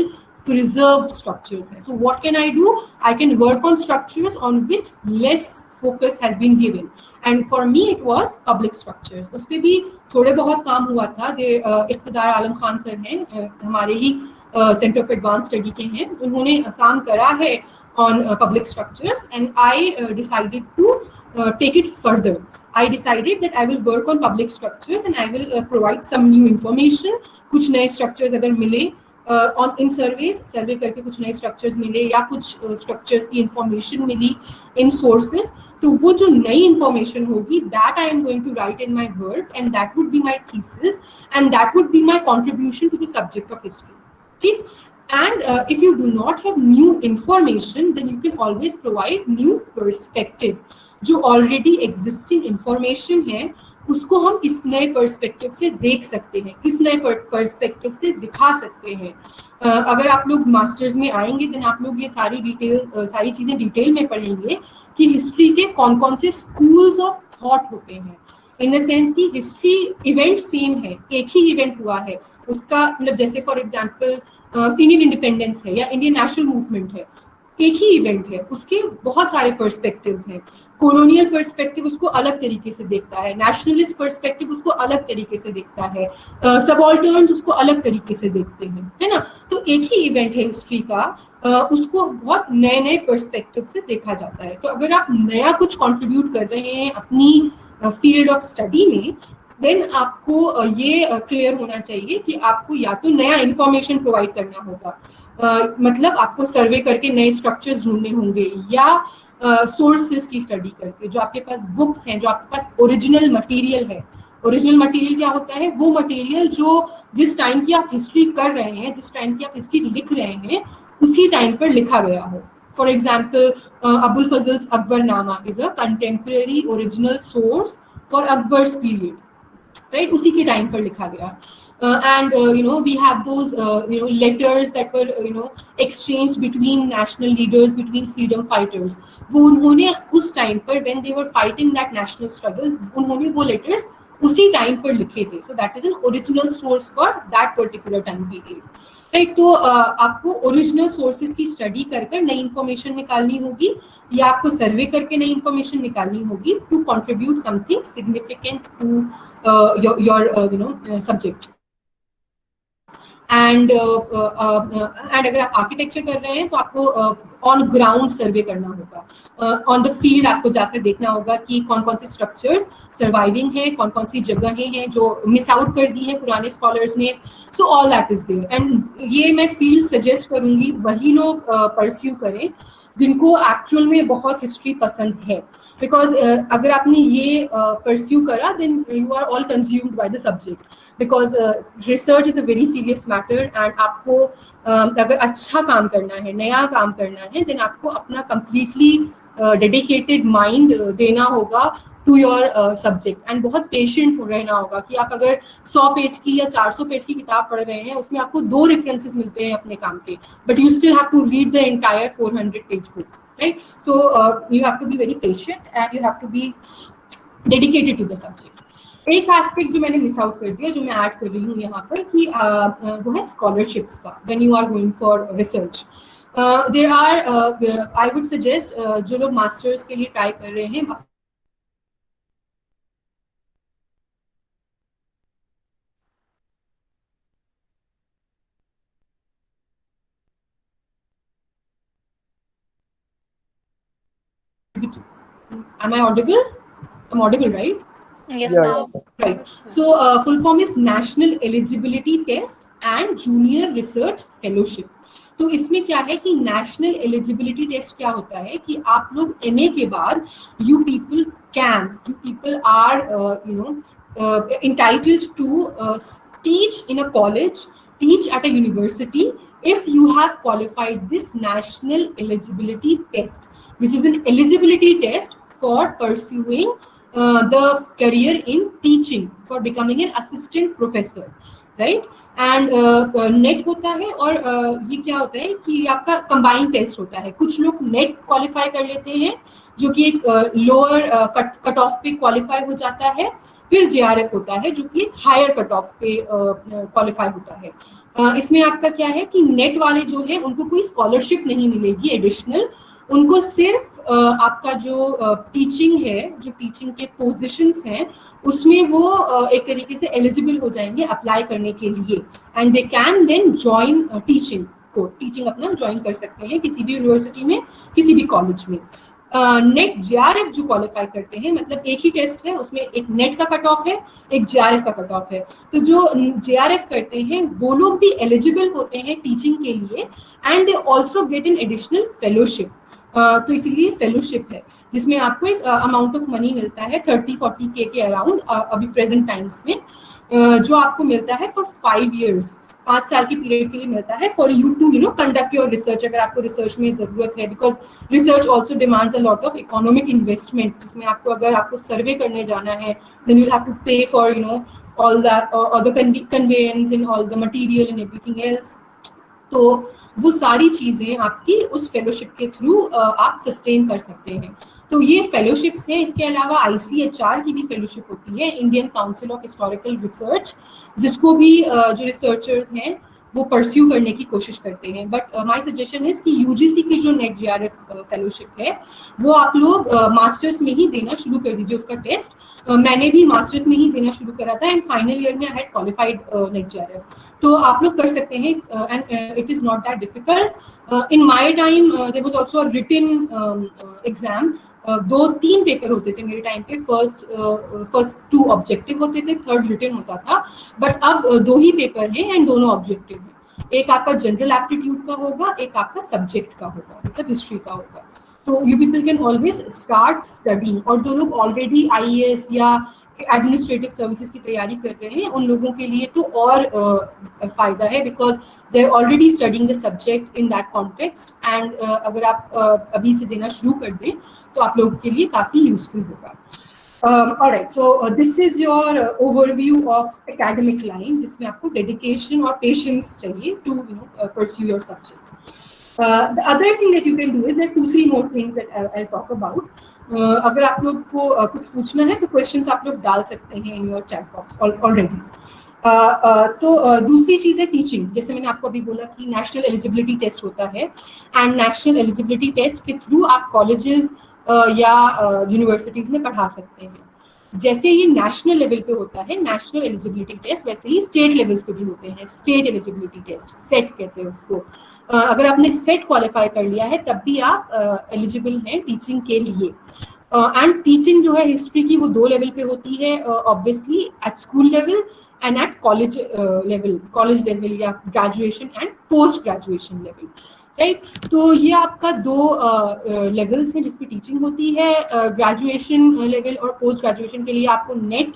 preserved structures हैं. So what can I do? I can work on structures on which less focus has been given, and for me it was public structures. उस पे भी थोड़े बहुत काम हुआ था. इक़्तिदार आलम खान सर हैं, हमारे ही सेंटर ऑफ एडवांस स्टडी के हैं, उन्होंने काम करा है on public structures, and I decided to take it further. I decided that I will work on public structures and I will provide some new information. कुछ नए structures अगर मिले on in surveys, सर्वे करके कुछ नए structures मिले, या कुछ structures की information मिली in sources, तो वो जो नई information होगी, that I am going to write in my work, and that would be my thesis, and that would be my contribution to the subject of history. ठीक. And if you do not have new information, then you can always provide new perspective. जो already existing information है, उसको हम किस नए perspective से देख सकते हैं, किस नए perspective से दिखा सकते हैं. अगर आप लोग मास्टर्स में आएंगे, then आप लोग ये सारी चीज़ें डिटेल में पढ़ेंगे कि हिस्ट्री के कौन कौन से स्कूल्स ऑफ थॉट होते हैं. इन द सेंस कि हिस्ट्री इवेंट सेम है, एक ही इवेंट हुआ है, उसका मतलब जैसे फॉर एग्जांपल इंडियन इंडिपेंडेंस है या इंडियन नेशनल मूवमेंट है, एक ही इवेंट है, उसके बहुत सारे पर्सपेक्टिव्स हैं. कॉलोनियल पर्सपेक्टिव उसको अलग तरीके से देखता है, नेशनलिस्ट पर्सपेक्टिव उसको अलग तरीके से देखता है, सबऑल्टर्न्स उसको अलग तरीके से देखते हैं, है ना. तो एक ही इवेंट है हिस्ट्री का, उसको बहुत नए नए पर्सपेक्टिव से देखा जाता है. तो अगर आप नया कुछ कंट्रीब्यूट कर रहे हैं अपनी फील्ड ऑफ स्टडी में, देन आपको ये क्लियर होना चाहिए कि आपको या तो नया इंफॉर्मेशन प्रोवाइड करना होगा, मतलब आपको सर्वे करके नए स्ट्रक्चर्स ढूंढने होंगे, या सोर्सेज की स्टडी करके, जो आपके पास बुक्स हैं, जो आपके पास ओरिजिनल मटेरियल है. ओरिजिनल मटेरियल क्या होता है? वो मटेरियल जो जिस टाइम की आप हिस्ट्री कर रहे हैं, जिस टाइम की आप हिस्ट्री लिख रहे हैं, उसी टाइम पर लिखा गया हो. For example, Abul Fazl's Akbarnama is a contemporary original source for Akbar's period. Right, उसी के टाइम पर लिखा गया. And we have those letters that were exchanged between national leaders, between freedom fighters. वो उन्होंने उस टाइम पर when they were fighting that national struggle, उन्होंने वो letters उसी टाइम पर लिखे थे. So that is an original source for that particular time period. Right, तो आपको ओरिजिनल सोर्सेज की स्टडी कर नई इंफॉर्मेशन निकालनी होगी या आपको सर्वे करके नई इंफॉर्मेशन निकालनी होगी to contribute something significant to your subject. And अगर आप आर्किटेक्चर कर रहे हैं तो आपको ऑन ग्राउंड सर्वे करना होगा. ऑन द फील्ड आपको जाकर देखना होगा कि कौन कौन से स्ट्रक्चर्स सर्वाइविंग हैं, कौन कौन सी जगहें हैं जो मिस आउट कर दी हैं पुराने स्कॉलर्स ने. So all that is there. And ये मैं फील्ड सजेस्ट करूंगी वही लोग परस्यू करें जिनको एक्चुअल में बहुत हिस्ट्री पसंद है. बिकॉज अगर आपने ये परस्यू करा then you are all consumed by the subject. Because research is a very serious matter and आपको अगर अच्छा काम करना है, नया काम करना है, देन आपको अपना कंप्लीटली डेडिकेटेड माइंड देना होगा टू योर सब्जेक्ट. एंड बहुत पेशेंट रहना होगा कि आप अगर 100 पेज की या 400 पेज की किताब पढ़ रहे हैं उसमें आपको 2 रेफरेंसेस मिलते हैं अपने काम के, but you still have to read the entire 400 page book. Right, so you have to be very patient and you have to be dedicated to the subject. एक एस्पेक्ट जो मैंने मिस आउट कर दिया, जो मैं ऐड कर रही हूँ यहाँ पर कि वो है स्कॉलरशिप्स का. When you are going for research, there are I would suggest जो लोग मास्टर्स के लिए ट्राई कर रहे हैं Am I audible? I'm audible, right? Yes, ma'am. Right. So full form is National Eligibility Test and Junior Research Fellowship. तो इसमें क्या है कि नेशनल एलिजिबिलिटी टेस्ट क्या होता है कि आप लोग MA के बाद you people are entitled to teach in a college, teach at a university if you have qualified this national eligibility test, which is an eligibility test for pursuing the career in teaching, for becoming an assistant professor, right? And net होता है और ये क्या होता है कि आपका combined test होता है. कुछ लोग नेट क्वालिफाई कर लेते हैं जो कि एक लोअर कट ऑफ पे क्वालिफाई हो जाता है, फिर JRF होता है जो कि एक हायर कट ऑफ पे क्वालिफाई होता है. इसमें आपका क्या है कि नेट वाले जो है उनको कोई स्कॉलरशिप नहीं मिलेगी एडिशनल, उनको सिर्फ आपका जो टीचिंग है, जो टीचिंग के पोजीशंस हैं उसमें वो एक तरीके से एलिजिबल हो जाएंगे अप्लाई करने के लिए. And they can then join teaching अपना ज्वाइन कर सकते हैं किसी भी यूनिवर्सिटी में, किसी भी कॉलेज में. नेट JRF जो क्वालिफाई करते हैं, मतलब एक ही टेस्ट है, उसमें एक नेट का कट ऑफ है, एक JRF का कट ऑफ है. तो जो JRF करते हैं वो लोग भी एलिजिबल होते हैं टीचिंग के लिए and they also get an additional fellowship. तो इसीलिए फेलोशिप है जिसमें आपको एक अमाउंट ऑफ मनी मिलता है 30-40 के अराउंड अभी प्रेजेंट टाइम्स में, जो आपको मिलता है फॉर 5 years, 5 साल के पीरियड के लिए मिलता है for you to conduct your research. अगर आपको रिसर्च में जरूरत है, because research also demands a lot of economic investment, जिसमें आपको अगर आपको सर्वे करने जाना है then you have to pay for all the conveyance and all the material and everything else. तो वो सारी चीजें आपकी उस फेलोशिप के थ्रू आप सस्टेन कर सकते हैं. तो ये फेलोशिप्स हैं. इसके अलावा ICHR की भी फेलोशिप होती है, Indian council of historical research, जिसको भी जो रिसर्चर्स हैं वो परस्यू करने की कोशिश करते हैं. बट माय सजेशन इज कि UGC की जो नेट JRF फेलोशिप है वो आप लोग मास्टर्स में ही देना शुरू कर दीजिए उसका टेस्ट. मैंने भी मास्टर्स में ही देना शुरू करा था एंड फाइनल ईयर में I had qualified NET JRF. तो आप लोग कर सकते हैं and it is not that difficult. In my time there was also a written exam. 2-3 paper होते थे मेरे टाइम पे. फर्स्ट 2 ऑब्जेक्टिव होते थे, थर्ड रिटन होता था. बट अब 2 ही पेपर हैं एंड दोनों ऑब्जेक्टिव हैं. एक आपका जनरल एप्टीट्यूड का होगा, एक आपका सब्जेक्ट का होगा, मतलब हिस्ट्री का होगा. तो you people can always start studying. और जो लोग ऑलरेडी IAS या एडमिनिस्ट्रेटिव सर्विसेज की तैयारी कर रहे हैं, उन लोगों के लिए तो और फायदा है, because they are already studying the subject in that context, and अगर आप अभी से देना शुरू कर दें तो आप लोगों के लिए काफ़ी यूजफुल होगा. Alright, so this is your overview of academic line, जिसमें आपको dedication और patience चाहिए to pursue your subject. The other thing that you can do is there are 2-3 more things that I'll talk about. अगर आप लोग को कुछ पूछना है तो questions आप लोग डाल सकते हैं in your chat box already. तो दूसरी चीज़ है टीचिंग. जैसे मैंने आपको अभी बोला कि नेशनल एलिजिबिलिटी टेस्ट होता है, एंड नेशनल एलिजिबिलिटी टेस्ट के थ्रू आप कॉलेजेस या यूनिवर्सिटीज़ में पढ़ा सकते हैं. जैसे ये नेशनल लेवल पे होता है नेशनल एलिजिबिलिटी टेस्ट, वैसे ही स्टेट लेवल्स पे भी होते हैं स्टेट एलिजिबिलिटी टेस्ट, सेट कहते हैं उसको. अगर आपने सेट क्वालिफाई कर लिया है तब भी आप एलिजिबल हैं टीचिंग के लिए. एंड टीचिंग जो है हिस्ट्री की वो 2 लेवल पे होती है, obviously at school level and at college level या graduation and post graduation level, right. तो ये आपका 2 लेवल्स हैं जिसपे टीचिंग होती है. ग्रेजुएशन लेवल और पोस्ट ग्रेजुएशन के लिए आपको नेट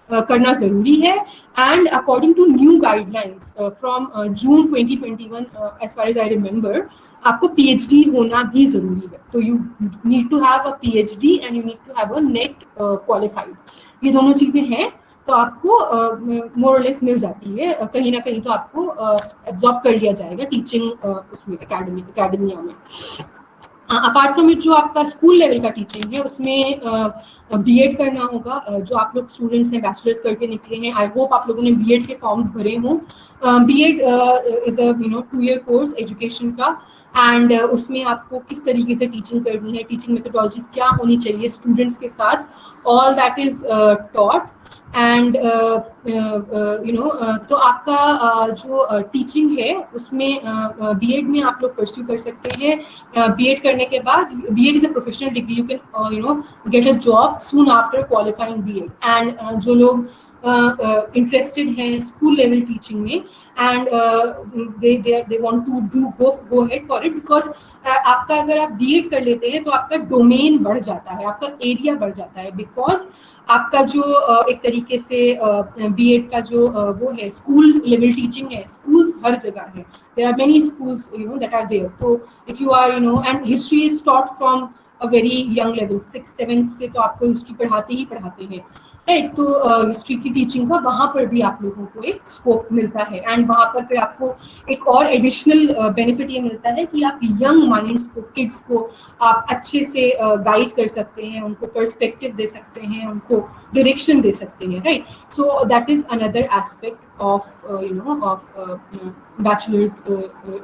करना ज़रूरी है, and according to new guidelines from June 2021 as far as I remember, आपको PhD होना भी ज़रूरी है. तो you need to have a PhD and you need to have a NET qualified. ये दोनों चीज़ें हैं तो आपको मोर और लेस मिल जाती है, कहीं ना कहीं तो आपको एब्जॉर्ब कर लिया जाएगा टीचिंग उसमें एकेडमिया में. अपार्ट फ्रॉम इट जो आपका स्कूल लेवल का टीचिंग है उसमें B.Ed करना होगा. जो आप लोग स्टूडेंट्स हैं बैचलर्स करके निकले हैं, आई होप आप लोगों ने B.Ed के फॉर्म्स भरे हों. B.Ed is a 2-year course education का, एंड उसमें आपको किस तरीके से टीचिंग करनी है, टीचिंग मेथोडोलॉजी क्या होनी चाहिए स्टूडेंट्स के साथ, all that is taught. And तो आपका जो टीचिंग है उसमें B.Ed में आप लोग परस्यू कर सकते हैं. B.Ed करने के बाद B.Ed is a professional degree, you can get a job soon after qualifying B.Ed. And जो लोग interested हैं स्कूल लेवल टीचिंग में, and they want to go ahead for it, because आपका अगर आप B.Ed कर लेते हैं तो आपका डोमेन बढ़ जाता है, आपका एरिया बढ़ जाता है, बिकॉज आपका जो एक तरीके से B.Ed का जो वो है स्कूल लेवल टीचिंग है, स्कूल्स हर जगह है, there are many schools that are there. तो if you are and history is taught from a very young level, 6th-7th से तो आपको हिस्ट्री पढ़ाते हैं, राइट. तो हिस्ट्री की टीचिंग का वहाँ पर भी आप लोगों को एक स्कोप मिलता है, एंड वहाँ पर फिर आपको एक और एडिशनल बेनिफिट ये मिलता है कि आप यंग माइंड्स को, किड्स को आप अच्छे से गाइड कर सकते हैं, उनको पर्सपेक्टिव दे सकते हैं, उनको डायरेक्शन दे सकते हैं, right. So that is another aspect of bachelors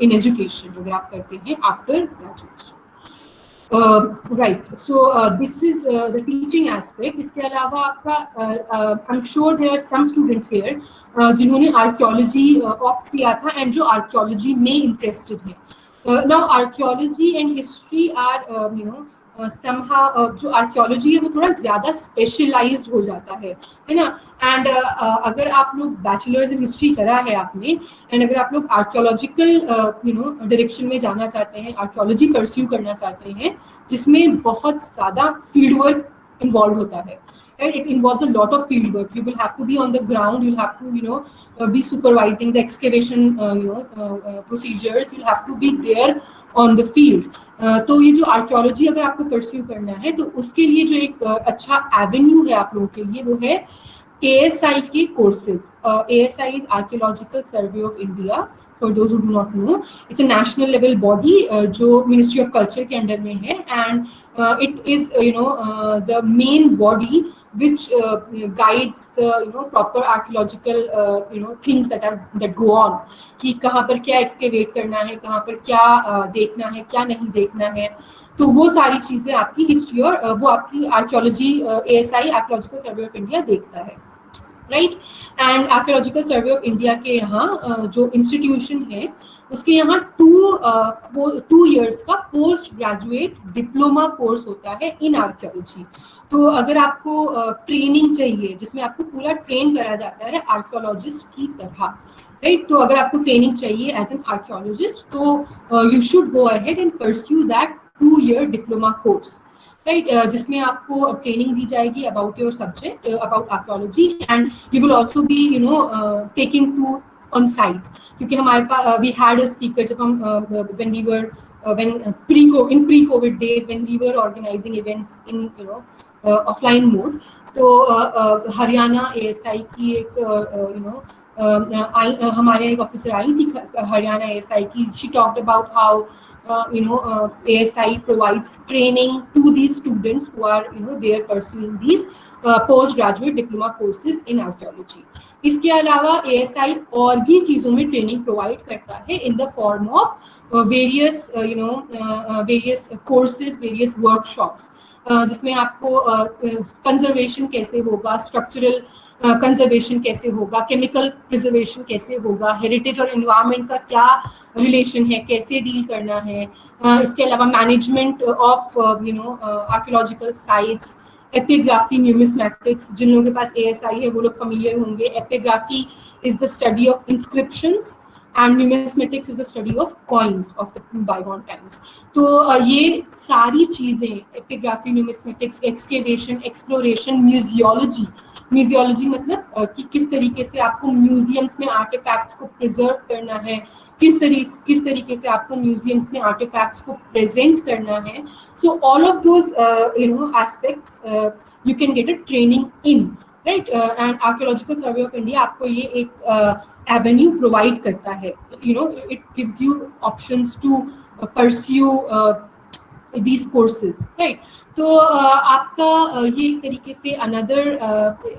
in education अगर आप करते हैं after graduation. Right. So this is the teaching aspect. इसके अलावा आपका I'm sure there are some students here जिन्होंने archaeology opt किया था and जो archaeology में interested हैं. Now archaeology and history are somehow जो आर्कियोलॉजी है वो थोड़ा ज़्यादा स्पेशलाइज्ड हो जाता है ना. एंड अगर आप लोग बैचलर्स इन हिस्ट्री करा है आपने, एंड अगर आप लोग आर्कियोलॉजिकल डायरेक्शन में जाना चाहते हैं, आर्कियोलॉजी परस्यू करना चाहते हैं, जिसमें बहुत ज़्यादा फील्ड वर्क इन्वॉल्व होता है, right? It involves a lot of field work. You will have to be on the ground. You'll have to be supervising the excavation procedures. You'll have to be there on the field. तो ये जो archaeology अगर आपको pursue करना है तो उसके लिए जो एक अच्छा एवेन्यू है आप लोगों के लिए वो है ASI के courses. ASI is Archaeological Survey of India. For those who do not know, it's a national level body जो Ministry of Culture के अंडर में है, and it is the main body which guides the proper archaeological things that go on, कि कहाँ पर क्या excavate करना है, कहाँ पर क्या देखना है, क्या नहीं देखना है. तो वो सारी चीज़ें आपकी हिस्ट्री और वो आपकी archaeology ASI archaeological survey of India देखता है, right. And archaeological survey of India के यहाँ जो इंस्टीट्यूशन है उसके यहाँ 2 years का पोस्ट ग्रेजुएट डिप्लोमा कोर्स होता है इन आर्कियोलॉजी. तो अगर आपको ट्रेनिंग चाहिए जिसमें आपको पूरा ट्रेन करा जाता है आर्कियोलॉजिस्ट की तरह, राइट. तो अगर आपको ट्रेनिंग चाहिए एज एन आर्कियोलॉजिस्ट तो you should go ahead and pursue that 2-year diploma course. Right, जिसमें आपको ट्रेनिंग दी जाएगी about your subject, about archaeology, and you will also be taking to on site, क्योंकि हमारे पास वी हैड अ स्पीकर जब हम when we were in pre-COVID days when we were organizing events in offline mode. तो Haryana ASI की एक हमारे एक ऑफिसर आई थी हरियाणा ASI की. She talked about how ASI provides training to these students who are they are pursuing these postgraduate diploma courses in archaeology. इसके अलावा ASI और भी चीज़ों में ट्रेनिंग प्रोवाइड करता है in the form of various various courses, various workshops, जिसमें आपको कंजर्वेशन कैसे होगा, स्ट्रक्चरल कंजर्वेशन कैसे होगा, केमिकल प्रिजर्वेशन कैसे होगा, हेरिटेज और एनवायरनमेंट का क्या रिलेशन है, कैसे डील करना है. इसके अलावा management of archaeological sites, epigraphy, numismatics. जिन लोगों के पास ASI है वो लोग familiar होंगे. Epigraphy is the study of inscriptions and numismatics is the study of coins of the bygone times. तो ये सारी चीज़ें, epigraphy, numismatics, excavation, exploration, museology. Museology मतलब कि किस तरीके से आपको म्यूजियम्स में आर्टिफैक्ट्स को प्रिजर्व करना है, किस तरीके से आपको म्यूजियम्स में आर्टिफैक्ट्स को प्रेजेंट करना है. So all of those aspects you can get a training in, right. And archaeological survey of India आपको ये एक एवेन्यू प्रोवाइड करता है. It gives you options to pursue these courses, right. तो आपका ये एक तरीके से अनदर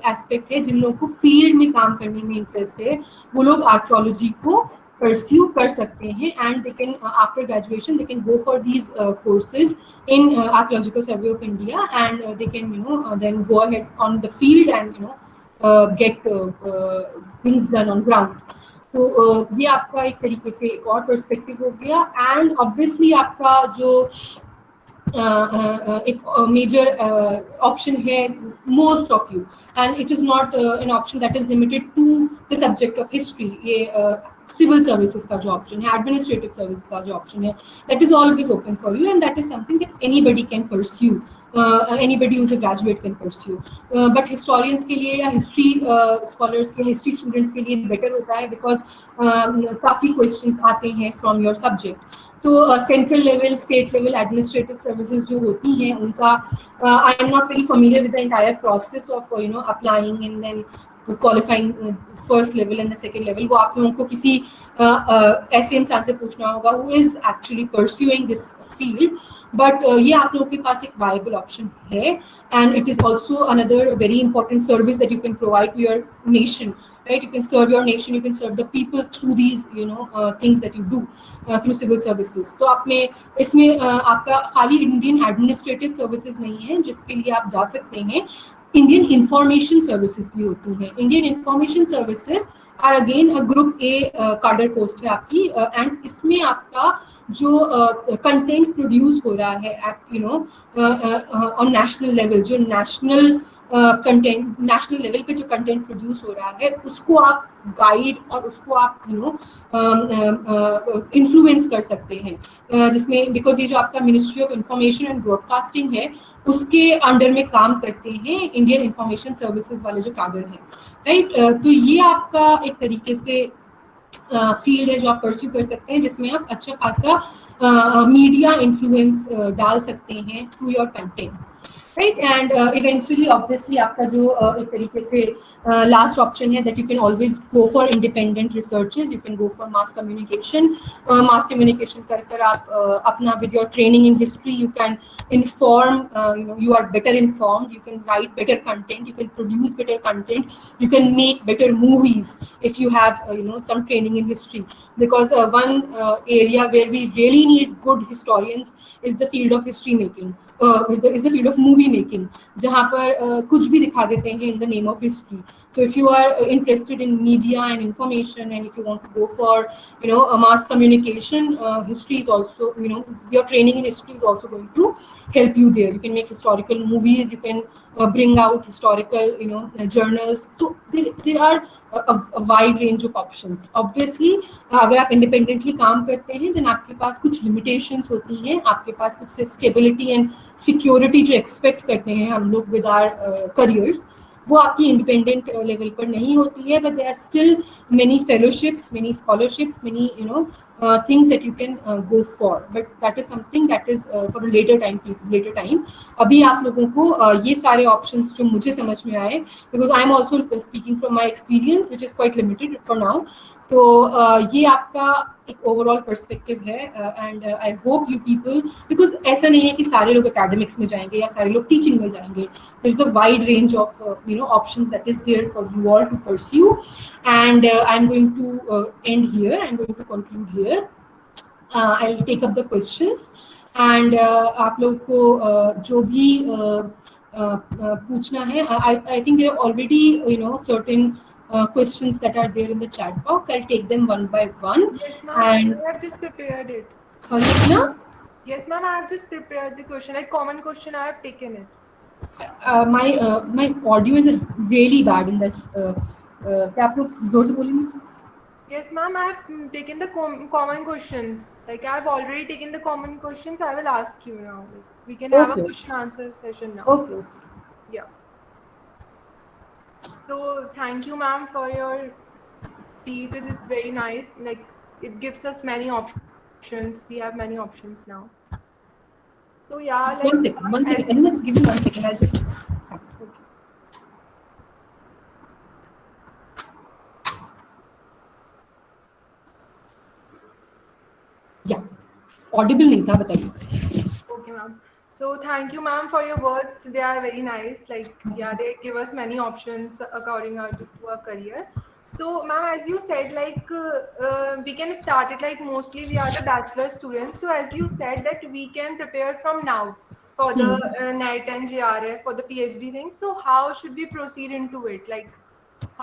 एस्पेक्ट है. जिन लोगों को फील्ड में काम करने में इंटरेस्ट है वो लोग आर्कियोलॉजी को pursue कर सकते हैं, and they can after graduation they can go for these courses in Archaeological Survey of India, and they can then go ahead on the field and get things done on ground. तो ये आपका एक तरीके से एक और perspective हो गया. एंड ऑब्वियसली आपका जो एक मेजर ऑप्शन है most of you, and it is not an option that is limited to the subject of history. ये सिविल सर्विसेज का जो ऑप्शन है, एडमिनिस्ट्रेटिव सर्विस का जो ऑप्शन है, that is always open for you, and that is something that anybody can pursue, anybody who's a graduate can pursue. But historians के लिए या हिस्ट्री स्कॉलर्स के, हिस्ट्री स्टूडेंट्स के लिए बेटर होता है, बिकॉज काफ़ी क्वेश्चंस आते हैं फ्रॉम योर सब्जेक्ट. तो central level, state level administrative services जो होती हैं उनका I am not very familiar with the entire process of applying and then qualifying first level and the second level. वो आप लोगों को किसी ऐसे इंसान से पूछना होगा who is actually pursuing this field. But ये आप लोगों के पास एक वायबल ऑप्शन है, and it is also another very important service that you can provide to your nation, right. You can serve your nation, you can serve the people through these things that you do through civil services. तो आप में इसमें आपका खाली Indian administrative services नहीं है जिसके लिए आप जा सकते हैं, इंडियन इंफॉर्मेशन सर्विसेज भी होती हैं. Indian information services are again a group A cadre post है आपकी, एंड इसमें आपका जो कंटेंट प्रोड्यूस हो रहा है ऑन नेशनल लेवल, जो नेशनल कंटेंट, नेशनल लेवल पे जो कंटेंट प्रोड्यूस हो रहा है उसको आप गाइड और उसको आप इन्फ्लुएंस कर सकते हैं, जिसमें बिकॉज ये जो आपका ministry of information and broadcasting है उसके अंडर में काम करते हैं इंडियन इंफॉर्मेशन सर्विसेज वाले जो काडर हैं, राइट. तो ये आपका एक तरीके से फील्ड है जो आप परस्यू कर सकते हैं, जिसमें आप अच्छा खासा मीडिया इन्फ्लुएंस डाल सकते हैं through your content, right. And eventually obviously आपका जो एक तरीके से लास्ट ऑप्शन है that you can always go for independent researches, you can go for mass communication. Mass communication कर आप अपना with your training in history you can inform, you are better informed, you can write better content, you can produce better content, you can make better movies if you have some training in history, because one area where we really need good historians is the field of history making, is the field of movie making, जहाँ पर कुछ भी दिखा देते हैं in the name of history. So if you are interested in media and information, and if you want to go for, a mass communication, history is also, your training in history is also going to help you there. You can make historical movies, you can bring out historical, journals. So there are a wide range of options. Obviously, अगर आप independently काम करते हैं, then आपके पास कुछ limitations होती हैं, आपके पास कुछ stability and security जो expect करते हैं हम लोग with our careers, वो आपकी इंडिपेंडेंट लेवल पर नहीं होती है. But there are still many fellowships, many scholarships, many things that you can go for, but that is something that is for a later time. अभी आप लोगों को ये सारे options जो मुझे समझ में आए, because I am also speaking from my experience which is quite limited for now, तो ये आपका एक ओवरऑल पर्सपेक्टिव है. And I hope you people, because ऐसा नहीं है कि सारे लोग एकेडमिक्स में जाएंगे या सारे लोग टीचिंग में जाएंगे. There is a wide range of options that is there for you all to pursue. And I am going to end here, I am going to conclude here. I will take up the questions, and आप लोग को जो भी पूछना है, I think there are already certain questions that are there in the chat box. I'll take them one by one. Yes, ma'am. And I have just prepared it. sorry, Rina? Yes, ma'am. I have just prepared the question. Like common question, I have taken it. My audio is really bad in this. क्या आप लोग जोर से बोलेंगे please? Yes, ma'am. I have taken the common questions. Like I have already taken the common questions. I will ask you now. Like, we can have a Okay. question answer session now. Okay. Yeah. So thank you, ma'am, for your speech. It is very nice. Like it gives us many options. We have many options now. So yeah, Just like one second. Anyone, just give me 1 second. I'll just. Okay. Yeah. Audible नहीं था, बताइए. Okay, ma'am. So thank you, ma'am, for your words. They are very nice. Like, yeah, they give us many options according to our career. So, ma'am, as you said, like we can start it. Like mostly we are the bachelor students. So as you said that we can prepare from now for the NET and JRF for the PhD thing. So how should we proceed into it? Like,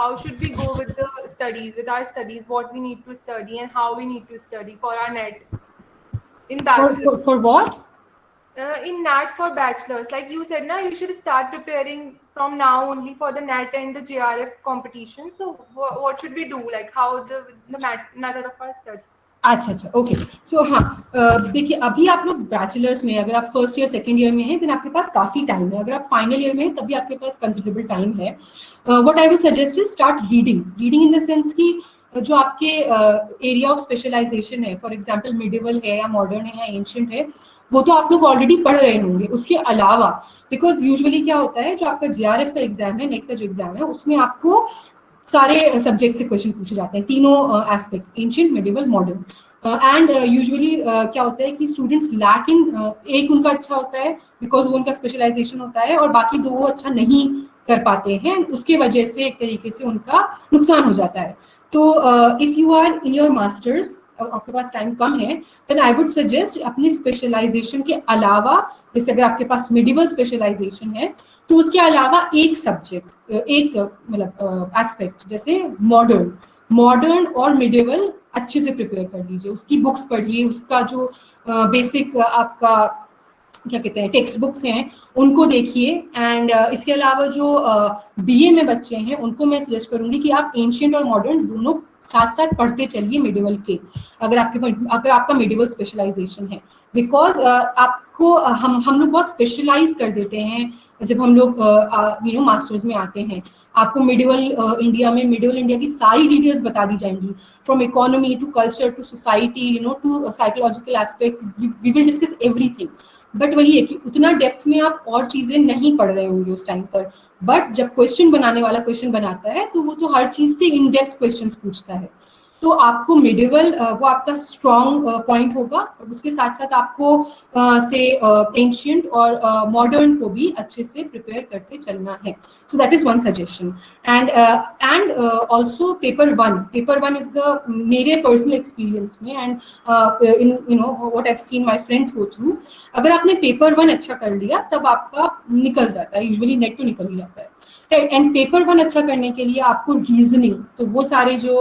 how should we go with the studies, with our studies? What we need to study and how we need to study for our NET in bachelor. For what? In NET for bachelors, like you said, now you should start preparing from now only for the NET and the JRF competition. So what should we do? Like how the method of our study? अच्छा, okay. सो हाँ, देखिए अभी आप लोग bachelors में, अगर आप first year second year में हैं, देन आपके पास काफ़ी टाइम है. अगर आप फाइनल ईयर में हैं, तभी आपके पास कंसिडरेबल टाइम है. What I will suggest is start reading in the sense कि जो आपके एरिया ऑफ स्पेशलाइजेशन है, फॉर एग्जाम्पल मिडिवल है या मॉडर्न है या एंशिएंट है, वो तो आप लोग ऑलरेडी पढ़ रहे होंगे. उसके अलावा, बिकॉज यूजुअली क्या होता है, जो आपका JRF का एग्जाम है, नेट का जो एग्जाम है, उसमें आपको सारे सब्जेक्ट से क्वेश्चन पूछे जाते हैं, तीनों aspect, ancient, medieval, modern. And usually क्या होता है कि स्टूडेंट्स लैक इन, एक उनका अच्छा होता है बिकॉज वो उनका स्पेशलाइजेशन होता है, और बाकी दो वो अच्छा नहीं कर पाते हैं, उसके वजह से एक तरीके से उनका नुकसान हो जाता है. तो if you are in your masters, आपके पास टाइम कम है, देन आई वुड सजेस्ट अपनी स्पेशलाइजेशन के अलावा, जैसे अगर आपके पास मिडिवल स्पेशलाइजेशन है, तो उसके अलावा एक सब्जेक्ट, एक मतलब एस्पेक्ट, जैसे मॉडर्न और मिडिवल अच्छे से प्रिपेयर कर लीजिए. उसकी बुक्स पढ़िए, उसका जो बेसिक आपका क्या कहते हैं टेक्स्ट बुक्स हैं उनको देखिए. एंड इसके अलावा जो BA में बच्चे हैं, उनको मैं सजेस्ट करूंगी कि आप एंशिएंट और मॉडर्न दोनों साथ साथ पढ़ते चलिए मिडिवल के, अगर आपका मिडिवल स्पेशलाइजेशन है. बिकॉज आपको हम लोग बहुत स्पेशलाइज कर देते हैं जब हम लोग मास्टर्स में आते हैं. आपको मिडिवल इंडिया की सारी डिटेल्स बता दी जाएंगी, from economy to culture to society, to psychological aspects. We will discuss everything. But वही है कि उतना डेप्थ में आप और चीजें नहीं पढ़ रहे होंगे उस टाइम पर. बट जब क्वेश्चन बनाने वाला क्वेश्चन बनाता है, तो वो तो हर चीज से इन डेप्थ क्वेश्चंस पूछता है. तो आपको मिडिवल वो आपका स्ट्रॉन्ग पॉइंट होगा, और उसके साथ साथ आपको से एंशिएंट और मॉडर्न को भी अच्छे से प्रिपेयर करते चलना है. So that is one suggestion. And also paper one is the, मेरे पर्सनल एक्सपीरियंस में, and in what I have seen my friends go through, अगर आपने पेपर 1 अच्छा कर लिया, तब आपका निकल जाता है. यूजुअली नेट तो निकल ही जाता है. राइट। एंड पेपर 1 अच्छा करने के लिए आपको रीजनिंग, तो वो सारे जो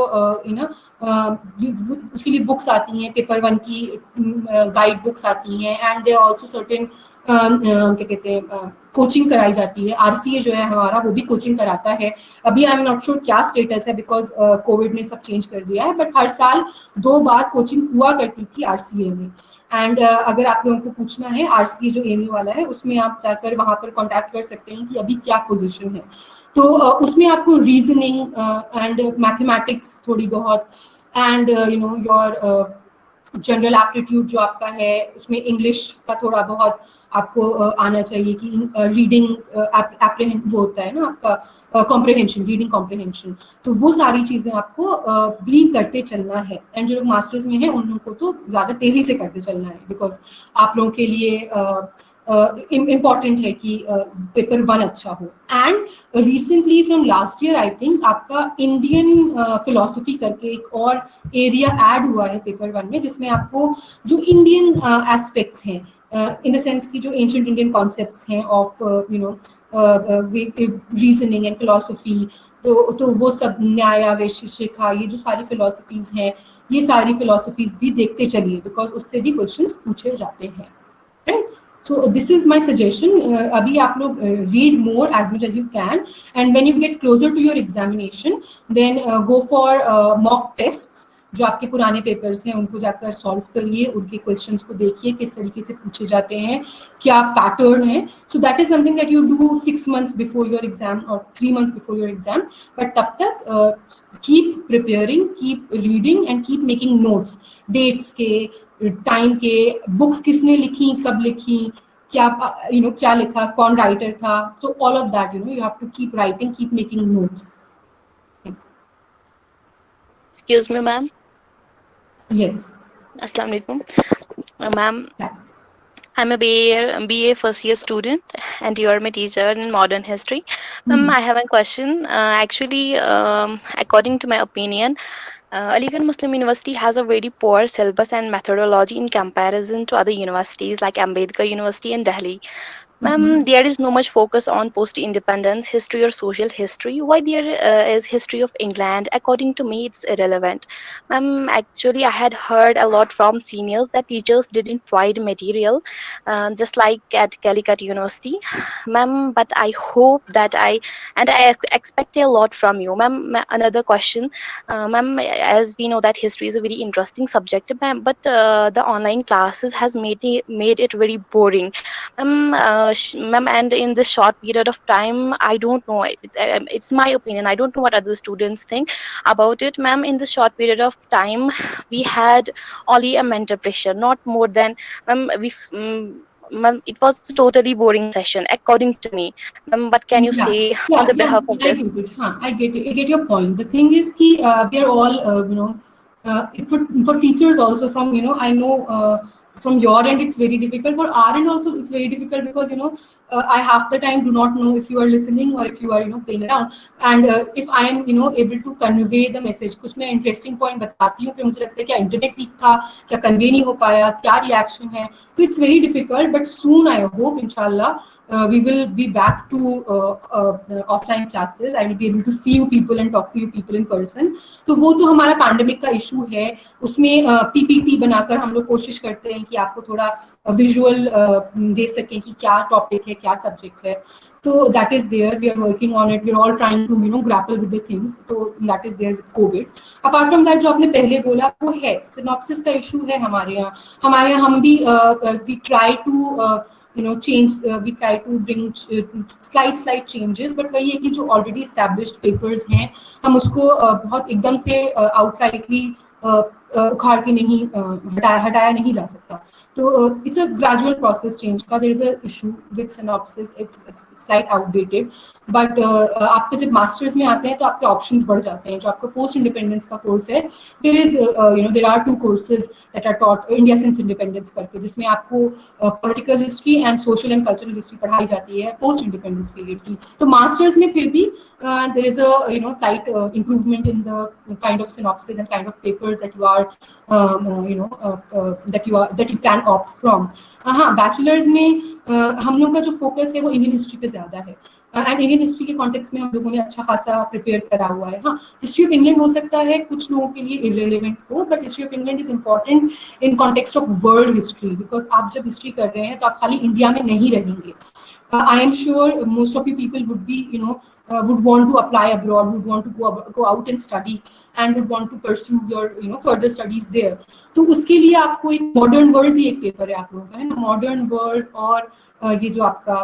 उसके लिए बुक्स आती हैं, पेपर 1 की गाइड बुक्स आती हैं, एंड देयर आल्सो सर्टेन क्या कहते हैं कोचिंग कराई जाती है। आरसीए जो है हमारा वो भी कोचिंग कराता है। अभी आई एम नॉट श्योर क्या स्टेटस है, बिकॉज कोविड ने सब चेंज कर दिया है, बट हर साल 2 बार कोचिंग हुआ करती थी आरसीए में। एंड अगर आप लोगों को पूछना है आरसीए जो एमयू वाला है, उसमें आप जाकर वहां पर कांटेक्ट कर सकते हैं कि अभी क्या पोजीशन है। तो उसमें आपको रीजनिंग एंड मैथमेटिक्स थोड़ी बहुत, एंड योर जनरल एप्टीट्यूड जो आपका है, उसमें इंग्लिश का थोड़ा बहुत आपको आना चाहिए कि रीडिंग एप्रीहेंड वो होता है ना आपका कॉम्प्रिहेंशन, रीडिंग कॉम्प्रिहेंशन, तो वो सारी चीज़ें आपको भी करते चलना है। एंड जो लोग मास्टर्स में हैं उन लोगों को तो ज़्यादा तेज़ी से करते चलना है, बिकॉज आप लोगों के लिए इम्पॉर्टेंट है कि पेपर 1 अच्छा हो। And recently from last year I think आपका इंडियन फिलोसफी करके एक और एरिया ऐड हुआ है पेपर 1 में, जिसमें आपको जो इंडियन एस्पेक्ट्स हैं इन द सेंस की जो एंशिएंट इंडियन कॉन्सेप्ट्स हैं ऑफ रीजनिंग एंड फिलोसफी, तो वो सब न्याय वैशेषिका, ये जो सारी फिलोसफीज हैं, ये सारी फिलोसफीज भी देखते चलिए, बिकॉज उससे भी क्वेश्चंस पूछे जाते हैं, right. So this is my suggestion. अभी आप लोग read more as much as you can, and when you get closer to your examination, then go for mock tests. जो आपके पुराने पेपर्स हैं उनको जाकर सॉल्व करिए, उनके क्वेश्चंस को देखिए किस तरीके से पूछे जाते हैं, क्या पैटर्न है। So that is something that you do 6 months before your exam और 3 months before your exam, but तब तक keep preparing, keep reading and keep making notes, dates के, टाइम के, बुक्स किसने लिखी, कब लिखी, क्या क्या लिखा, कौन राइटर था, so all of that you have to keep writing, keep making notes. Excuse me, ma'am. Yes. Assalamu alaikum. Ma'am, Yeah. I'm a BA first year student, and you are my teacher in modern history. I have a question. Actually, according to my opinion, Aligarh Muslim University has a very poor syllabus and methodology in comparison to other universities like Ambedkar University in Delhi. Ma'am, there is no much focus on post-independence history or social history. Why there is history of England? According to me, it's irrelevant. Ma'am, actually, I had heard a lot from seniors that teachers didn't provide material, just like at Calicut University. Ma'am, but I hope that I expect a lot from you. Ma'am, another question. Ma'am, as we know that history is a very interesting subject, ma'am, but the online classes has made it very boring. Ma'am, and in this short period of time, I don't know, it's my opinion, I don't know what other students think about it. Ma'am, in this short period of time, we had only a mental pressure, not more than. Ma'am, ma'am, it was a totally boring session according to me. Ma'am, what can you say on the behalf of this? I get your point. The thing is ki we are all for teachers also, from I know from your end it's very difficult, for our end also it's very difficult, because I half the time do not know if you are listening or if you are playing around, and if I am able to convey the message, कुछ मैं interesting point बताती हूँ, फिर मुझे लगता है क्या internet week था, क्या कन्वे नहीं हो पाया, क्या रिएक्शन है, तो it's very difficult, but soon I hope inshallah we will be back to offline classes. I will be able to see you people and talk to you people in person. तो वो तो हमारा pandemic का issue है, उसमें PPT बनाकर हम लोग कोशिश करते हैं कि आपको थोड़ा विजुअल दे सकें कि क्या टॉपिक है, क्या सब्जेक्ट है, तो that is there, we are working on it, we are all trying to grapple with the things, तो that is there with covid. Apart from that जो आपने पहले बोला वो है सिनॉप्सिस का इशू है हमारे यहाँ हम भी we try to change, we try to bring slight changes, but वही है कि जो already established papers हैं हम उसको बहुत एकदम से outrightly उखाड़ के नहीं हटाया नहीं जा सकता, तो it's a gradual process change का. There is a issue with synopsis, it's slight outdated, but आपके जब मास्टर्स में आते हैं तो आपके ऑप्शंस बढ़ जाते हैं. जो आपका पोस्ट इंडिपेंडेंस का कोर्स है, there are 2 courses that are taught India since independence करके, जिसमें आपको political history and social and cultural history पढ़ाई जाती है पोस्ट इंडिपेंडेंस पीरियड की. तो मास्टर्स में फिर भी there is a slight improvement in the kind of synopsis and kind of papers that you are that you can opt from. हाँ, bachelors में हम लोग का जो फोकस है वो इंडियन हिस्ट्री पे ज्यादा है. एंड इंडियन हिस्ट्री के कॉन्टेक्स्ट में हम लोगों ने अच्छा खासा प्रिपेयर करा हुआ है। हाँ, हिस्ट्री ऑफ इंग्लैंड हो सकता है कुछ लोगों के लिए इररिलेवेंट हो, but history of England is important in context of world history, because आप जब हिस्ट्री कर रहे हैं तो आप खाली इंडिया में नहीं रहेंगे। I am sure most of you people would be, would want to apply abroad, would want to go out and study, and would want to pursue your, further studies there. तो उसके लिए आपको एक modern world भी एक paper है आप लोगों का, है ना, मॉडर्न वर्ल्ड, और ये जो आपका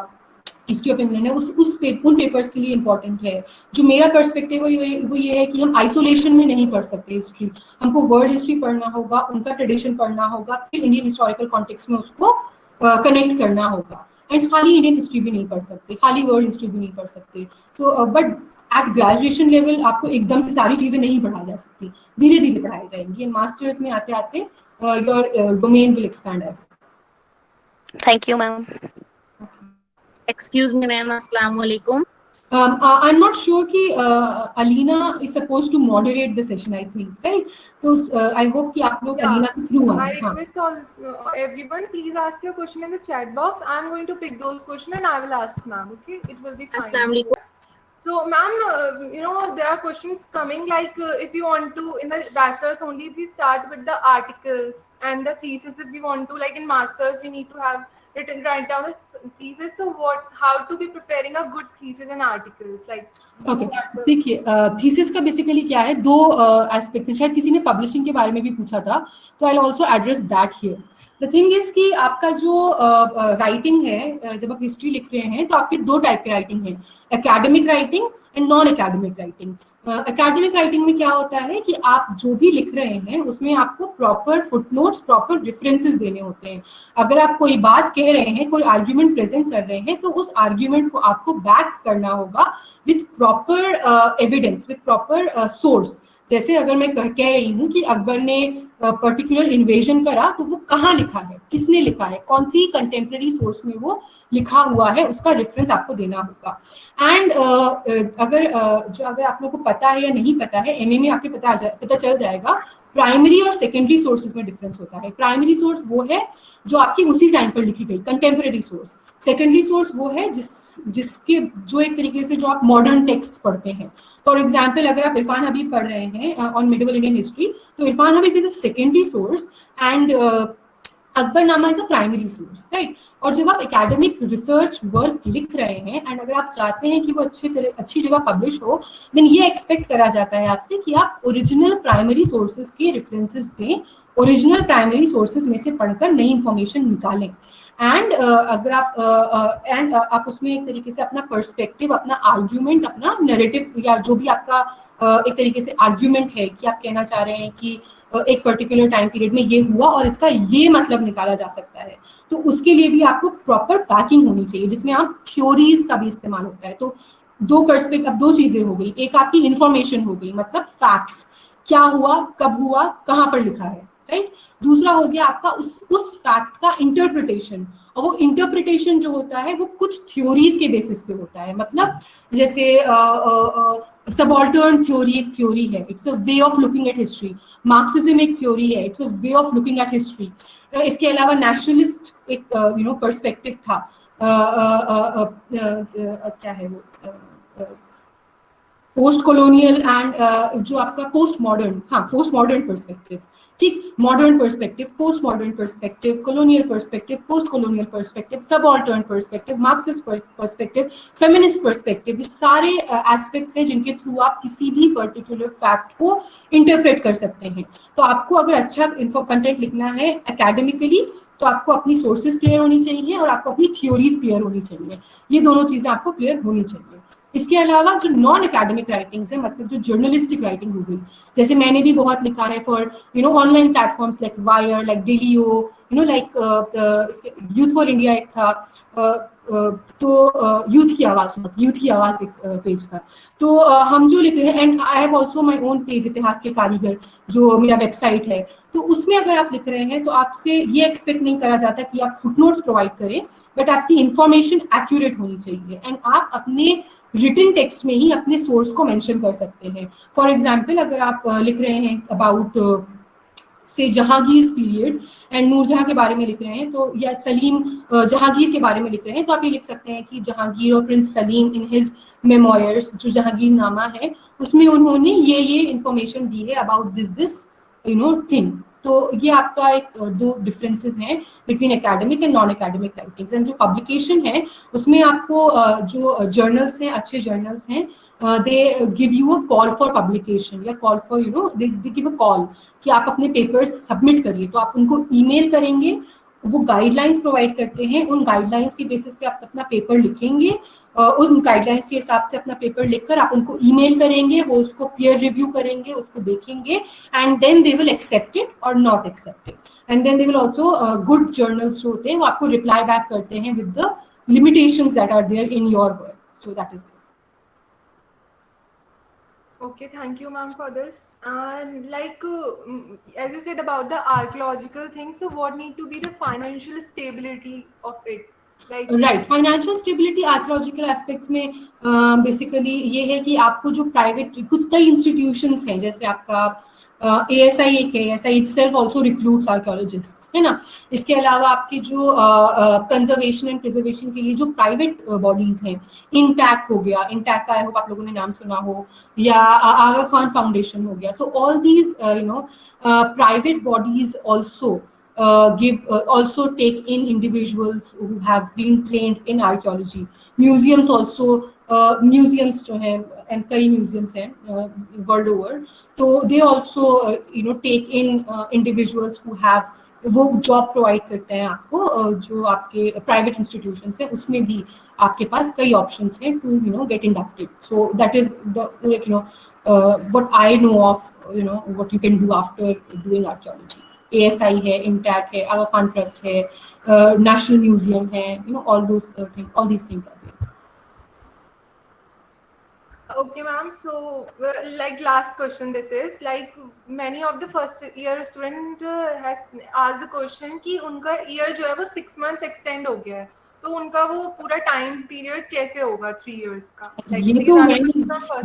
हिस्ट्री ऑफ इंग्लैंड है उन पेपर्स के लिए इंपॉर्टेंट है। जो मेरा पर्सपेक्टिव है वो ये है कि हम आइसोलेशन में नहीं पढ़ सकते हिस्ट्री, हमको वर्ल्ड हिस्ट्री पढ़ना होगा, उनका ट्रेडिशन पढ़ना होगा, फिर इंडियन हिस्टोरिकल कॉन्टेक्स्ट में उसको कनेक्ट करना होगा। एंड खाली इंडियन हिस्ट्री भी नहीं पढ़ सकते, खाली वर्ल्ड हिस्ट्री भी नहीं पढ़ सकते। So but at graduation level आपको एकदम से सारी चीजें नहीं पढ़ाई जा सकती, धीरे धीरे पढ़ाई जाएंगी, एंड मास्टर्स में आते आते your domain will expand. Thank you ma'am. Excuse me, ma'am. Assalamu alaikum. I'm not sure कि Alina is supposed to moderate the session, I think, right? So I hope कि आप लोग Alina के through I आए। request all everyone, please ask your question in the chat box. I'm going to pick those questions and I will ask ma'am. Okay, it will be fine. Assalamu alaikum. So, ma'am, there are questions coming like if you want to, in the bachelor's only, we start with the articles and the thesis. If we want to, like in masters, we need to have write down the thesis. So, how to be preparing a good thesis and articles? Like, okay, देखिए thesis का basically क्या है, दो aspect हैं। शायद किसी ने publishing के बारे में भी पूछा था, तो I will also address that here. The thing is कि आपका जो राइटिंग है, जब आप हिस्ट्री लिख रहे हैं तो आपके दो टाइप की राइटिंग है, academic writing and non academic writing. Academic writing में क्या होता है कि आप जो भी लिख रहे हैं उसमें आपको प्रॉपर फुटनोट्स, प्रॉपर रेफरेंसेस देने होते हैं। अगर आप कोई बात कह रहे हैं, कोई आर्ग्यूमेंट प्रेजेंट कर रहे हैं, तो उस आर्ग्यूमेंट को आपको बैक करना होगा with proper evidence, with proper source. जैसे अगर मैं कह रही हूँ कि अकबर ने पर्टिकुलर इन्वेजन करा, तो वो कहाँ लिखा है, किसने लिखा है, कौन सी कंटेम्प्रेरी सोर्स में वो लिखा हुआ है, उसका रेफरेंस आपको देना होगा। एंड अगर आप लोगों को पता है या नहीं पता है, एमए में आके पता चल जाएगा, प्राइमरी और सेकेंडरी सोर्सेज में डिफरेंस होता है। प्राइमरी सोर्स वो है जो आपकी उसी टाइम पर लिखी गई कंटेम्प्रेरी सोर्स। सेकेंडरी सोर्स वो है जिसके जो एक तरीके से जो आप मॉडर्न टेक्स्ट पढ़ते हैं। फॉर एग्जाम्पल, अगर आप इरफान हबीब पढ़ रहे हैं ऑन मिडिवल इंडियन हिस्ट्री, तो Irfan Habib is a secondary source and Akbarnama is a primary source, right. और जब आप एकेडमिक रिसर्च वर्क लिख रहे हैं एंड अगर आप चाहते हैं कि वो अच्छी जगह पब्लिश हो, देन ये एक्सपेक्ट करा जाता है आपसे कि आप ओरिजिनल प्राइमरी सोर्सेज के रेफरेंसेस दें, ओरिजिनल प्राइमरी सोर्सेज में से पढ़कर नई इंफॉर्मेशन निकालें। एंड अगर आप उसमें एक तरीके से अपना पर्सपेक्टिव, अपना आर्ग्यूमेंट, अपना नैरेटिव, या जो भी आपका एक तरीके से आर्ग्यूमेंट है कि आप कहना चाह रहे हैं कि एक पर्टिकुलर टाइम पीरियड में ये हुआ और इसका ये मतलब निकाला जा सकता है, तो उसके लिए भी आपको प्रॉपर बैकिंग होनी चाहिए, जिसमें आप थ्योरीज का भी इस्तेमाल होता है। तो अब दो चीजें हो गई, एक आपकी इंफॉर्मेशन हो गई, मतलब फैक्ट्स, क्या हुआ, कब हुआ, कहाँ पर लिखा है, राइट। दूसरा हो गया आपका उस फैक्ट का इंटरप्रिटेशन, और वो इंटरप्रिटेशन जो होता है वो कुछ थ्योरीज के बेसिस पे होता है। मतलब जैसे सबऑल्टर्न थ्योरी एक थ्योरी है, it's a way of looking at history. Marxism एक थ्योरी है, it's a way of looking at history. इसके अलावा नेशनलिस्ट एक पर्सपेक्टिव था, क्या है वो, पोस्ट कॉलोनियल एंड जो आपका post modern, post modern perspectives, ठीक, modern perspective, post modern perspective, colonial perspective, post colonial perspective, subaltern perspective, Marxist perspective, feminist perspective, ये सारे एस्पेक्ट्स हैं जिनके थ्रू आप किसी भी पर्टिकुलर फैक्ट को इंटरप्रेट कर सकते हैं। तो आपको अगर अच्छा कंटेंट लिखना है एकेडमिकली, तो आपको अपनी सोर्सेज क्लियर होनी चाहिए और आपको अपनी थ्योरीज क्लियर होनी चाहिए। ये दोनों चीजें आपको क्लियर होनी चाहिए। इसके अलावा जो नॉन एकेडमिक राइटिंग्स है, मतलब जो जर्नलिस्टिक राइटिंग हो गई, जैसे मैंने भी बहुत लिखा है for online platforms like wire, like डेलियो, like youth for India एक था, तो यूथ की आवाज एक पेज था। तो हम जो लिख रहे हैं, and I have also my own page, इतिहास के कारीगर, जो मेरा वेबसाइट है, तो उसमें अगर आप लिख रहे हैं तो आपसे ये एक्सपेक्ट नहीं करा जाता कि आप फुटनोट्स प्रोवाइड करें, बट आपकी इंफॉर्मेशन एक्यूरेट होनी चाहिए एंड आप अपने रिटन टेक्स्ट में ही अपने सोर्स को मेंशन कर सकते हैं। फॉर एग्जांपल, अगर आप लिख रहे हैं अबाउट से जहांगीर पीरियड एंड नूरजहां के बारे में लिख रहे हैं, तो या सलीम जहांगीर के बारे में लिख रहे हैं, तो आप ये लिख सकते हैं कि जहांगीर और Prince Salim in his memoirs, जो जहांगीर नामा है उसमें उन्होंने ये इंफॉर्मेशन दी है अबाउट दिस थिंग। तो ये आपका एक दो डिफरेंसेस हैं between academic and non academic writings. And जो पब्लिकेशन है उसमें आपको जो जर्नल्स हैं, अच्छे जर्नल्स हैं, they give you a call for publication या call for they give a call कि आप अपने पेपर्स सबमिट करिए। तो आप उनको ईमेल करेंगे, वो गाइडलाइंस प्रोवाइड करते हैं, उन गाइडलाइंस के बेसिस पे आप अपना पेपर लिखेंगे, उन गाइडलाइंस के हिसाब से अपना पेपर लिखकर आप उनको ईमेल करेंगे, वो उसको पीयर रिव्यू करेंगे, उसको देखेंगे, and then they will accept it और not accept it. And then they will also good journals जो होते हैं वो आपको रिप्लाई बैक करते हैं with the limitations that are there in your work. So that is it. Okay, thank you, ma'am, for this. And like, as you said about the archaeological thing, so what need to be the financial stability of it? Like, right, financial stability archaeological aspects में basically ये है कि आपको जो private कुछ कई institutions हैं, जैसे आपका ASI एक है, ASI itself also recruits archaeologists, है ना। इसके अलावा आपके जो कंजर्वेशन एंड प्रिजर्वेशन के लिए जो प्राइवेट बॉडीज हैं, इंटैक हो गया, इंटैक का आई होप आप लोगों ने नाम सुना हो, या आगा खान फाउंडेशन हो गया। सो all these private bodies also also take in individuals who have been trained in archaeology. Museums also, museums जो हैं, and कई museums हैं world over, तो they also take in individuals who have, वो जॉब प्रोवाइड करते हैं आपको, जो आपके प्राइवेट इंस्टीट्यूशंस हैं उसमें भी आपके पास कई ऑप्शंस हैं to get inducted. So that is the what I know of, what you can do after doing archaeology. ASI है, इंटैक है, आगा खान ट्रस्ट है, नेशनल म्यूजियम है, all these things are there. okay, ma'am. So, like last question, this is like many of the first year student has asked the question कि उनका year जो है वो 6 months extend हो गया है, तो उनका वो पूरा टाइम पीरियड कैसे होगा 3 years का?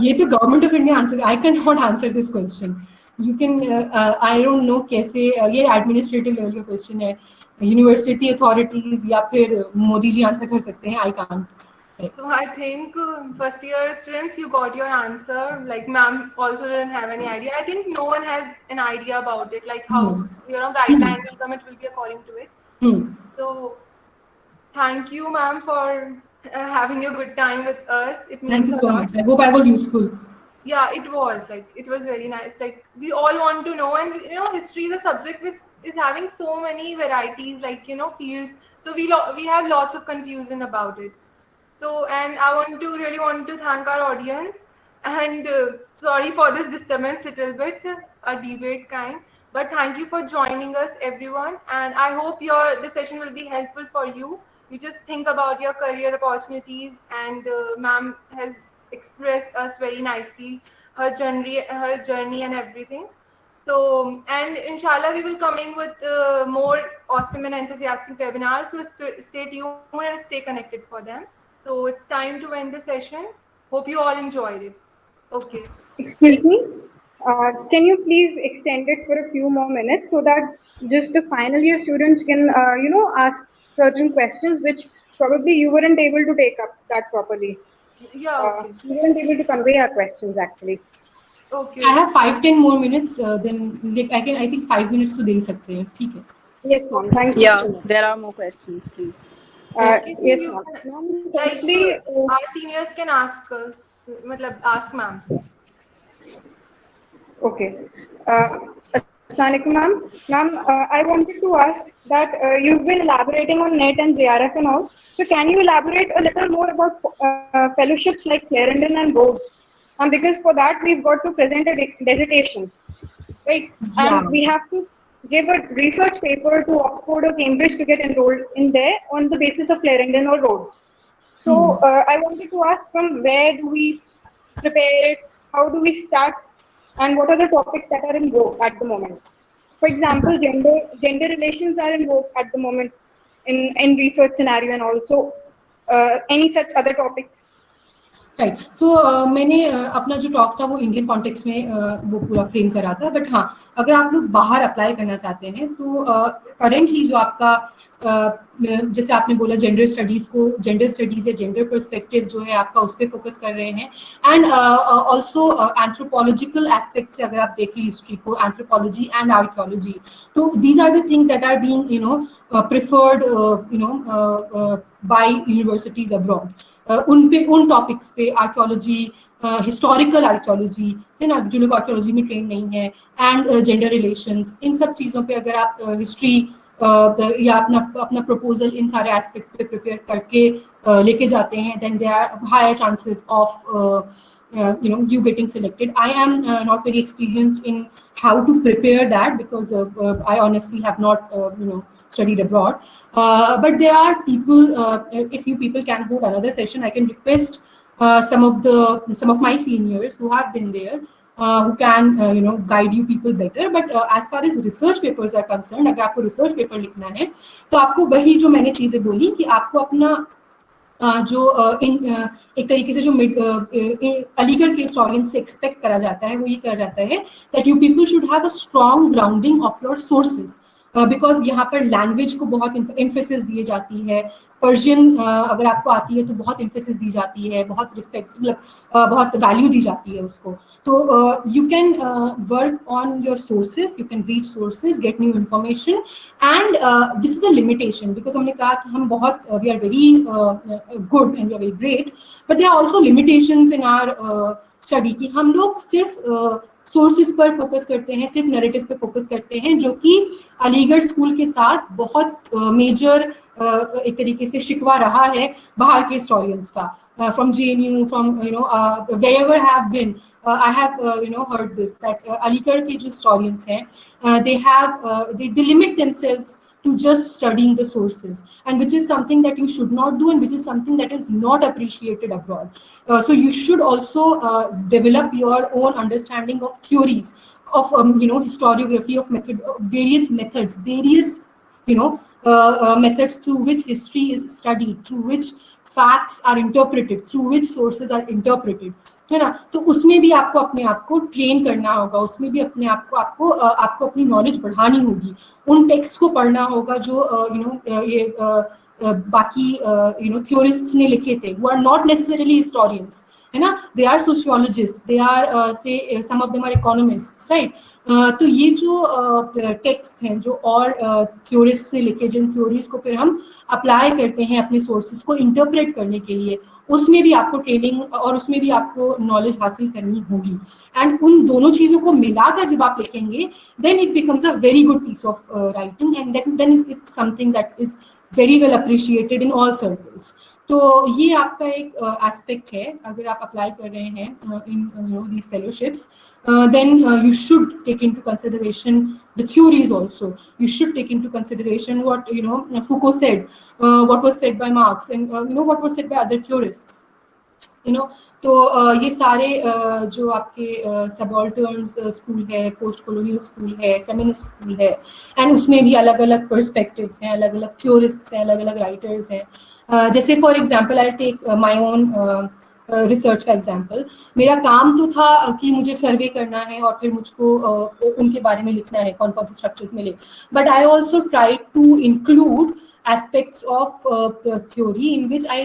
ये तो government of India answer, I can not answer this question. You can, I don't know कैसे, ये एडमिनिस्ट्रेटिव लेवल का क्वेश्चन है, यूनिवर्सिटी अथॉरिटीज या फिर मोदी जी आंसर कर सकते हैं, I can't. So I think first year students, you got your answer. Like ma'am also didn't have any idea. I think no one has an idea about it. Like how guidelines will come, it will be according to it. So thank you, ma'am, for having a good time with us. It means Thank you a so lot. much. I hope I was useful. Yeah, it was like, it was very nice. Like we all want to know, and history is a subject which is having so many varieties, like fields. So we have lots of confusion about it. So, and I really want to thank our audience, and sorry for this disturbance, little bit a debate kind, but thank you for joining us, everyone, and I hope the session will be helpful for you. You just think about your career opportunities, and ma'am has expressed us very nicely her journey and everything. So, and inshallah we will coming with more awesome and enthusiastic webinars, so stay tuned and stay connected for them. So it's time to end the session. Hope you all enjoyed it. Okay. Excuse me. Can you please extend it for a few more minutes so that just the final year students can, ask certain questions which probably you weren't able to take up that properly. Yeah. Okay. You weren't able to convey our questions actually. Okay. I have 5-10 more minutes. Then I think 5 minutes to दे सकते हैं, ठीक है? Yes, ma'am. Thank you. Yeah, there are more questions, please. Yes, ma'am. Firstly, our seniors can ask us. Ask ma'am. Okay. Assalamualaikum, ma'am. Ma'am, I wanted to ask that you've been elaborating on NET and JRF and all. So can you elaborate a little more about fellowships like Clarendon and Rhodes? Because for that we've got to present a dissertation, right? Yeah. And we have to give a research paper to Oxford or Cambridge to get enrolled in there on the basis of Clarendon or Rhodes. So I wanted to ask, from where do we prepare it? How do we start? And what are the topics that are in vogue at the moment? For example, gender relations are in vogue at the moment in research scenario, and also any such other topics. Right so मैंने अपना जो talk था वो Indian context में वो पूरा frame करा था, बट हाँ अगर आप लोग बाहर अप्लाई करना चाहते हैं तो करेंटली जो आपका जैसे आपने बोला जेंडर स्टडीज को, जेंडर स्टडीज या जेंडर पर्सपेक्टिव जो है आपका उस पर फोकस कर रहे हैं, एंड ऑल्सो एंथ्रोपोलॉजिकल एस्पेक्ट से अगर आप देखें हिस्ट्री को, एंथ्रोपोलॉजी एंड आर्कियोलॉजी, तो these are the things that are being preferred by universities abroad. उन टॉपिक्स पे आर्कियोलॉजी, हिस्टोरिकल आर्कियोलॉजी है ना, जो लोग आर्कियोलॉजी में ट्रेन नहीं है, एंड जेंडर रिलेशंस, इन सब चीज़ों पे अगर आप हिस्ट्री या अपना प्रपोजल इन सारे एस्पेक्ट्स पे प्रिपेयर करके लेके जाते हैं, then there are higher chances of you getting selected. I am not very experienced in how to prepare that because I honestly have not studied abroad, but there are people, if you people can hold another session, I can request some of my seniors who have been there, who can guide you people better. But as far as research papers are concerned, अगर आपको research paper लिखना है तो आपको वही जो मैंने चीजें बोली कि आपको अपना जो एक तरीके से जो अलीगढ़ के हिस्टोरियन से एक्सपेक्ट करा जाता है वो ये करा जाता है that you people should have a strong grounding of your sources, because यहाँ पर लैंग्वेज को बहुत एम्फेसिस दी जाती है। पर्शियन अगर आपको आती है तो बहुत एम्फेसिस दी जाती है, बहुत रिस्पेक्ट, मतलब बहुत वैल्यू दी जाती है उसको। तो you can work on your sources, you can read sources, get new information, and this is a limitation because हमने कहा कि हम बहुत we are very good and we are very great, but there are also limitations in our study कि हम लोग सिर्फ sources पर फोकस करते हैं, सिर्फ नैरेटिव पे फोकस करते हैं, जो कि अलीगढ़ स्कूल के साथ बहुत मेजर एक तरीके से शिकवा रहा है बाहर के हिस्टोरियंस का, from JNU, from wherever have been, I have heard this that Aligarh के जो हिस्टोरियंस हैं they limit themselves to just studying the sources, and which is something that you should not do, and which is something that is not appreciated abroad. So you should also develop your own understanding of theories of historiography, of various methods, methods through which history is studied, through which facts are interpreted, through which sources are interpreted, है ना। तो उसमें भी आपको अपने आप को train करना होगा, उसमें भी अपने आप को आपको अपनी नॉलेज बढ़ानी होगी, उन टेक्स्ट को पढ़ना होगा जो ये बाकी थ्योरिस्ट्स ने लिखे थे, वो आर नॉट नेसेसरीली हिस्टोरियंस, है ना, they are sociologist, they are say some of them are economists, right. तो ये जो टेक्स्ट हैं जो और थ्योरिस्ट्स ने लिखे, जिन थ्योरीज को फिर हम अप्लाई करते हैं अपने सोर्सेज को इंटरप्रेट करने के लिए, उसमें भी आपको ट्रेनिंग और उसमें भी आपको नॉलेज हासिल करनी होगी, एंड उन दोनों चीज़ों को मिलाकर जब आप लिखेंगे then it becomes a very good piece of writing, and then it's something that is very well appreciated in all circles. तो ये आपका एक एस्पेक्ट है अगर आप अप्लाई कर रहे हैं इन these fellowships, then you should take into consideration the theories also. You should take into consideration what Foucault said, what was said by Marx, and what was said by other theorists. तो ये सारे जो आपके सबाल्टर्न्स school है, post colonial school है, feminist school है, and उसमें भी अलग अलग पर्सपेक्टिव्स हैं, अलग अलग थ्योरिस्ट्स हैं, अलग अलग राइटर्स हैं। जैसे for example I take my own research का एग्जांपल। मेरा काम तो था कि मुझे सर्वे करना है और फिर मुझको उनके बारे में लिखना है, कौन कौन से स्ट्रक्चर्स मिले, but I also try to include aspects of the theory in which I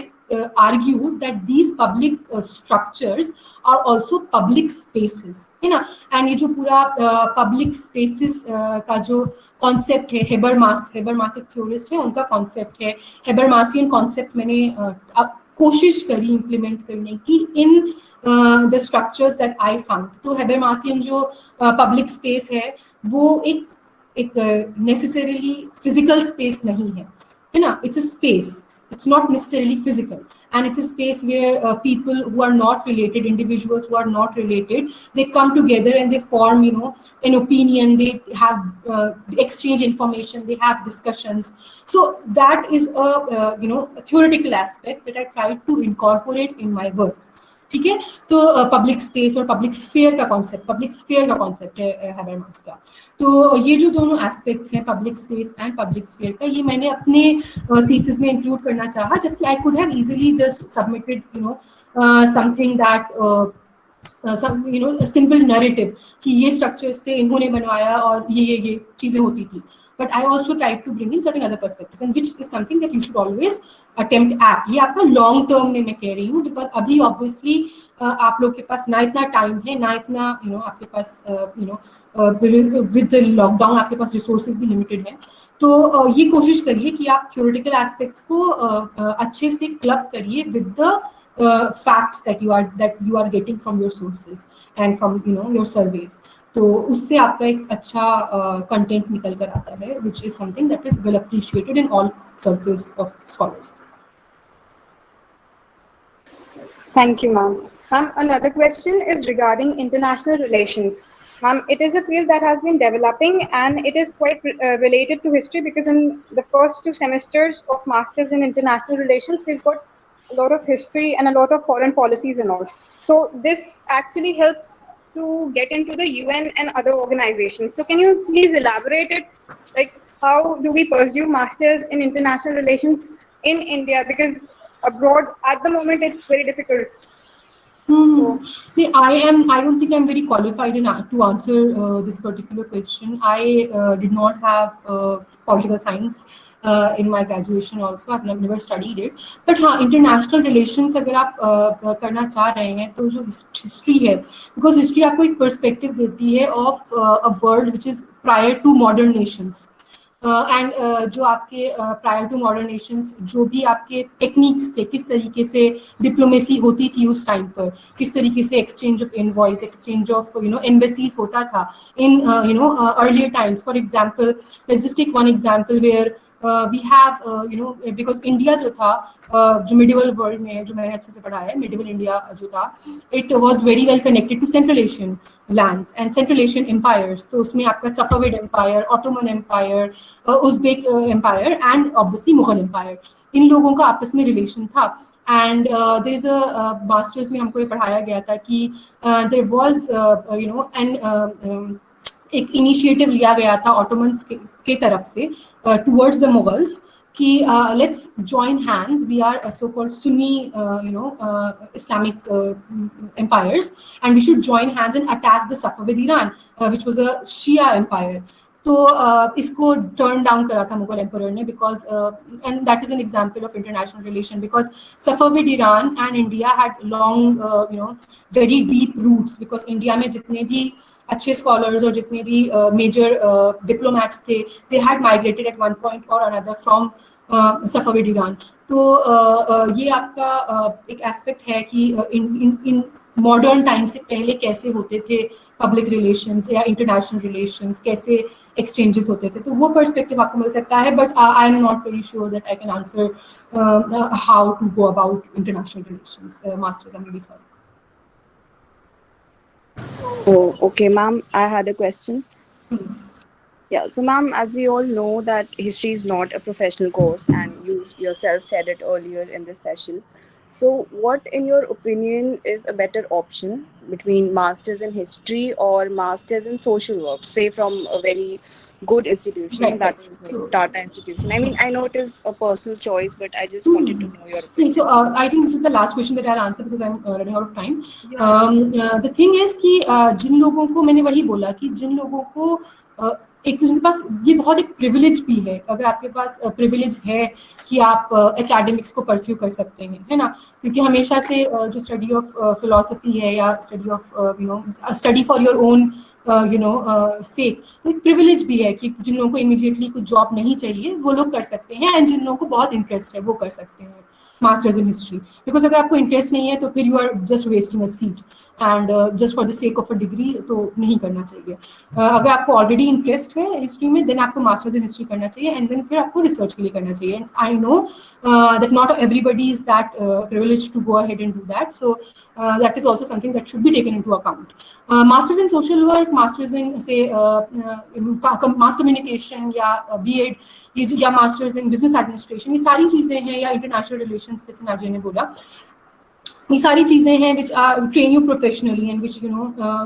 argued that these public structures are also public spaces, है ना। एंड ये जो पूरा public spaces का जो कॉन्सेप्ट है, हेबरमास एक थ्योरिस्ट है, उनका कॉन्सेप्ट है, हेबरमासियन कॉन्सेप्ट मैंने कोशिश करी इम्प्लीमेंट करने की in the structures that I found. तो हेबरमासियन जो पब्लिक स्पेस है वो एक नेसेसरीली फिजिकल स्पेस नहीं है ना, it's a space, it's not necessarily physical, and it's a space where people who are not related, individuals who are not related, they come together and they form an opinion, they have exchange information, they have discussions. So that is a theoretical aspect that I tried to incorporate in my work, ठीक है। तो public space और public sphere का concept है Habermas का। तो ये जो दोनों एस्पेक्ट्स हैं, public space and public sphere का, ये मैंने अपने थीसिस में इंक्लूड करना चाहा, जबकि I could have easily just submitted something that some a simple narrative कि ये structures थे, इन्होंने बनवाया और ये चीजें होती थी. But I also tried to bring in certain other perspectives, and which is something that you should always attempt at. ये आपका long term में मैं कह रही हूँ, because अभी obviously आप लोग के पास ना इतना time है, ना इतना आपके पास with the lockdown आपके पास resources भी limited हैं. तो ये कोशिश करिए कि आप theoretical aspects को अच्छे से club करिए with the facts that you are getting from your sources and from your surveys. तो उससे आपका एक अच्छा कंटेंट निकल कर आता है, which is something that is well appreciated in all circles of scholars. Thank you, ma'am. Ma'am, another question is regarding international relations. Ma'am, it is a field that has been developing and it is quite related to history, because in the first 2 semesters of Masters in International Relations, we've got a lot of history and a lot of foreign policies and all. So this actually helps to get into the UN and other organizations. So can you please elaborate it? Like, how do we pursue Masters in International Relations in India? Because abroad, at the moment, it's very difficult. I don't think I'm very qualified to answer this particular question. I did not have political science in my graduation also. I've never studied it. But हाँ, international relations अगर आप करना चाह रहे हैं तो जो history है, because history आपको एक perspective देती है of a world which is prior to modern nations. And जो आपके प्रायर टू मॉडर्न नेशंस जो भी आपके टेक्निक्स थे, किस तरीके से डिप्लोमेसी होती थी उस टाइम पर, किस तरीके से exchange of envoys, exchange of embassies होता था in earlier times. For example, let's just take one example where we have because India जो था जो medieval world में जो मैंने अच्छे से पढ़ा है, medieval India जो था, it was very well connected to Central Asian lands and Central Asian empires. तो उसमें आपका Safavid Empire, Ottoman Empire, Uzbek Empire and obviously Mughal Empire, इन लोगों का आपस में relation था. And there is a masters में हमको ये पढ़ाया गया था कि there was एक इनिशिएटिव लिया गया था ऑटोमन्स के तरफ से टुवर्ड्स द मुगल्स कि let's join hands, we are so called Sunni Islamic empires and we should join hands and attack the Safavid Iran which was a Shia empire. तो इसको टर्न डाउन करा था Mughal emperor ने, because and that is an example of international relation, because Safavid Iran and India had long very deep roots, because India में जितने भी अच्छे scholars और जितने भी मेजर डिप्लोमैट्स थे, they had migrated at one point और अनदर फ्रॉम सफविद ईरान. तो ये आपका एक एस्पेक्ट है कि इन मॉडर्न टाइम से पहले कैसे होते थे पब्लिक रिलेशंस या इंटरनेशनल रिलेशंस, कैसे एक्सचेंजेस होते थे. तो वो पर्सपेक्टिव आपको मिल सकता है, but I am not very sure that I can answer how to go about international relations. Masters, I am really sorry. Oh, okay, ma'am. I had a question. Yeah, so ma'am, as we all know that history is not a professional course, and you yourself said it earlier in this session. So what, in your opinion, is a better option between masters in history or masters in social work, say from a very good institution, Right, that right. is So- Tata institution? I mean, I know it is a personal choice, but I just wanted to know your opinion. So I think this is the last question that I'll answer because I'm running out of time. The thing is कि जिन लोगों को, मैंने वही बोला कि जिन लोगों को एक उनके पास ये बहुत एक प्रिविलेज भी है, अगर आपके पास प्रिविलेज है कि आप एकेडमिक्स को परस्यू कर सकते हैं, है ना, क्योंकि हमेशा से जो स्टडी ऑफ फिलोसफी है या study of study for your own सेक, तो एक प्रिविलेज भी है कि जिन लोगों को इमीडिएटली कुछ जॉब नहीं चाहिए वो लोग कर सकते हैं, एंड जिन लोगों को बहुत इंटरेस्ट है वो कर सकते हैं मास्टर्स इन हिस्ट्री. बिकॉज अगर आपको इंटरेस्ट नहीं है तो फिर you are just wasting a seat and just for the sake of a degree, तो नहीं करना चाहिए. अगर आपको ऑलरेडी इंटरेस्ट है हिस्ट्री में, देन आपको मास्टर्स इन हिस्ट्री करना चाहिए, एंड देन फिर आपको रिसर्च के लिए करना चाहिए. And I know that not everybody is that privileged to go ahead and do that, so that is also something that should be taken into account. Masters in social work, masters in से mass communication या BEd, ये जो, या masters in business administration, ये सारी चीजें हैं, या इंटरनेशनल रिलेशंस जैसे नाजिया ने बोला, ये सारी चीजें हैं which train you professionally and which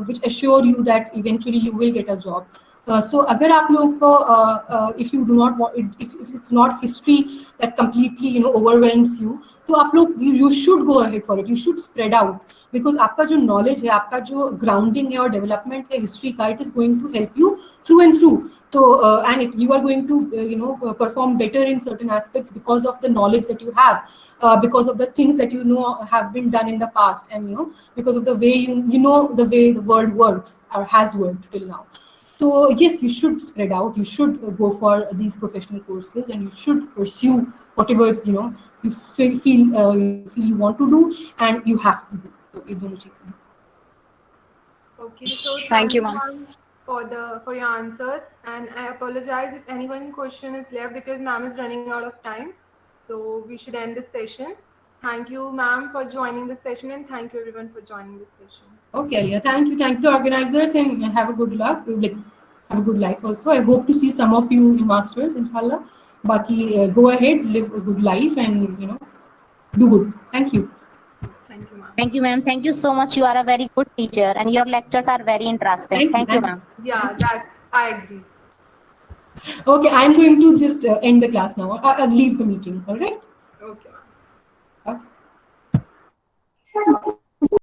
which assure you that eventually you will get a job. So अगर आप लोगों को if you do not want if it's not history that completely overwhelms you, तो आप लोग you should go ahead for it. You should spread out because आपका जो knowledge है, आपका जो grounding है और development है history का, it is going to help you through and through. So and you are going to perform better in certain aspects because of the knowledge that you have, because of the things that have been done in the past, and because of the way you know the way the world works or has worked till now. So yes, you should spread out. You should go for these professional courses, and you should pursue whatever you feel you want to do, and you have to do. So ये दोनों चीजें हैं. Okay, so Thank you, ma'am. ma'am, for your answers, and I apologize if anyone question is left because ma'am is running out of time. So we should end this session. Thank you, ma'am, for joining the session, and thank you everyone for joining this session. Okay, Alia, thank you the organizers, and have a good luck. Like, have a good life also. I hope to see some of you in masters, inshallah. Baki, go ahead, live a good life, and do good. Thank you. Thank you, ma'am. Thank you, ma'am. Thank you so much. You are a very good teacher, and your lectures are very interesting. Thank you, ma'am. Yeah, I agree. Okay, I'm going to just end the class now. Leave the meeting. All right. Okay, ma'am. Okay.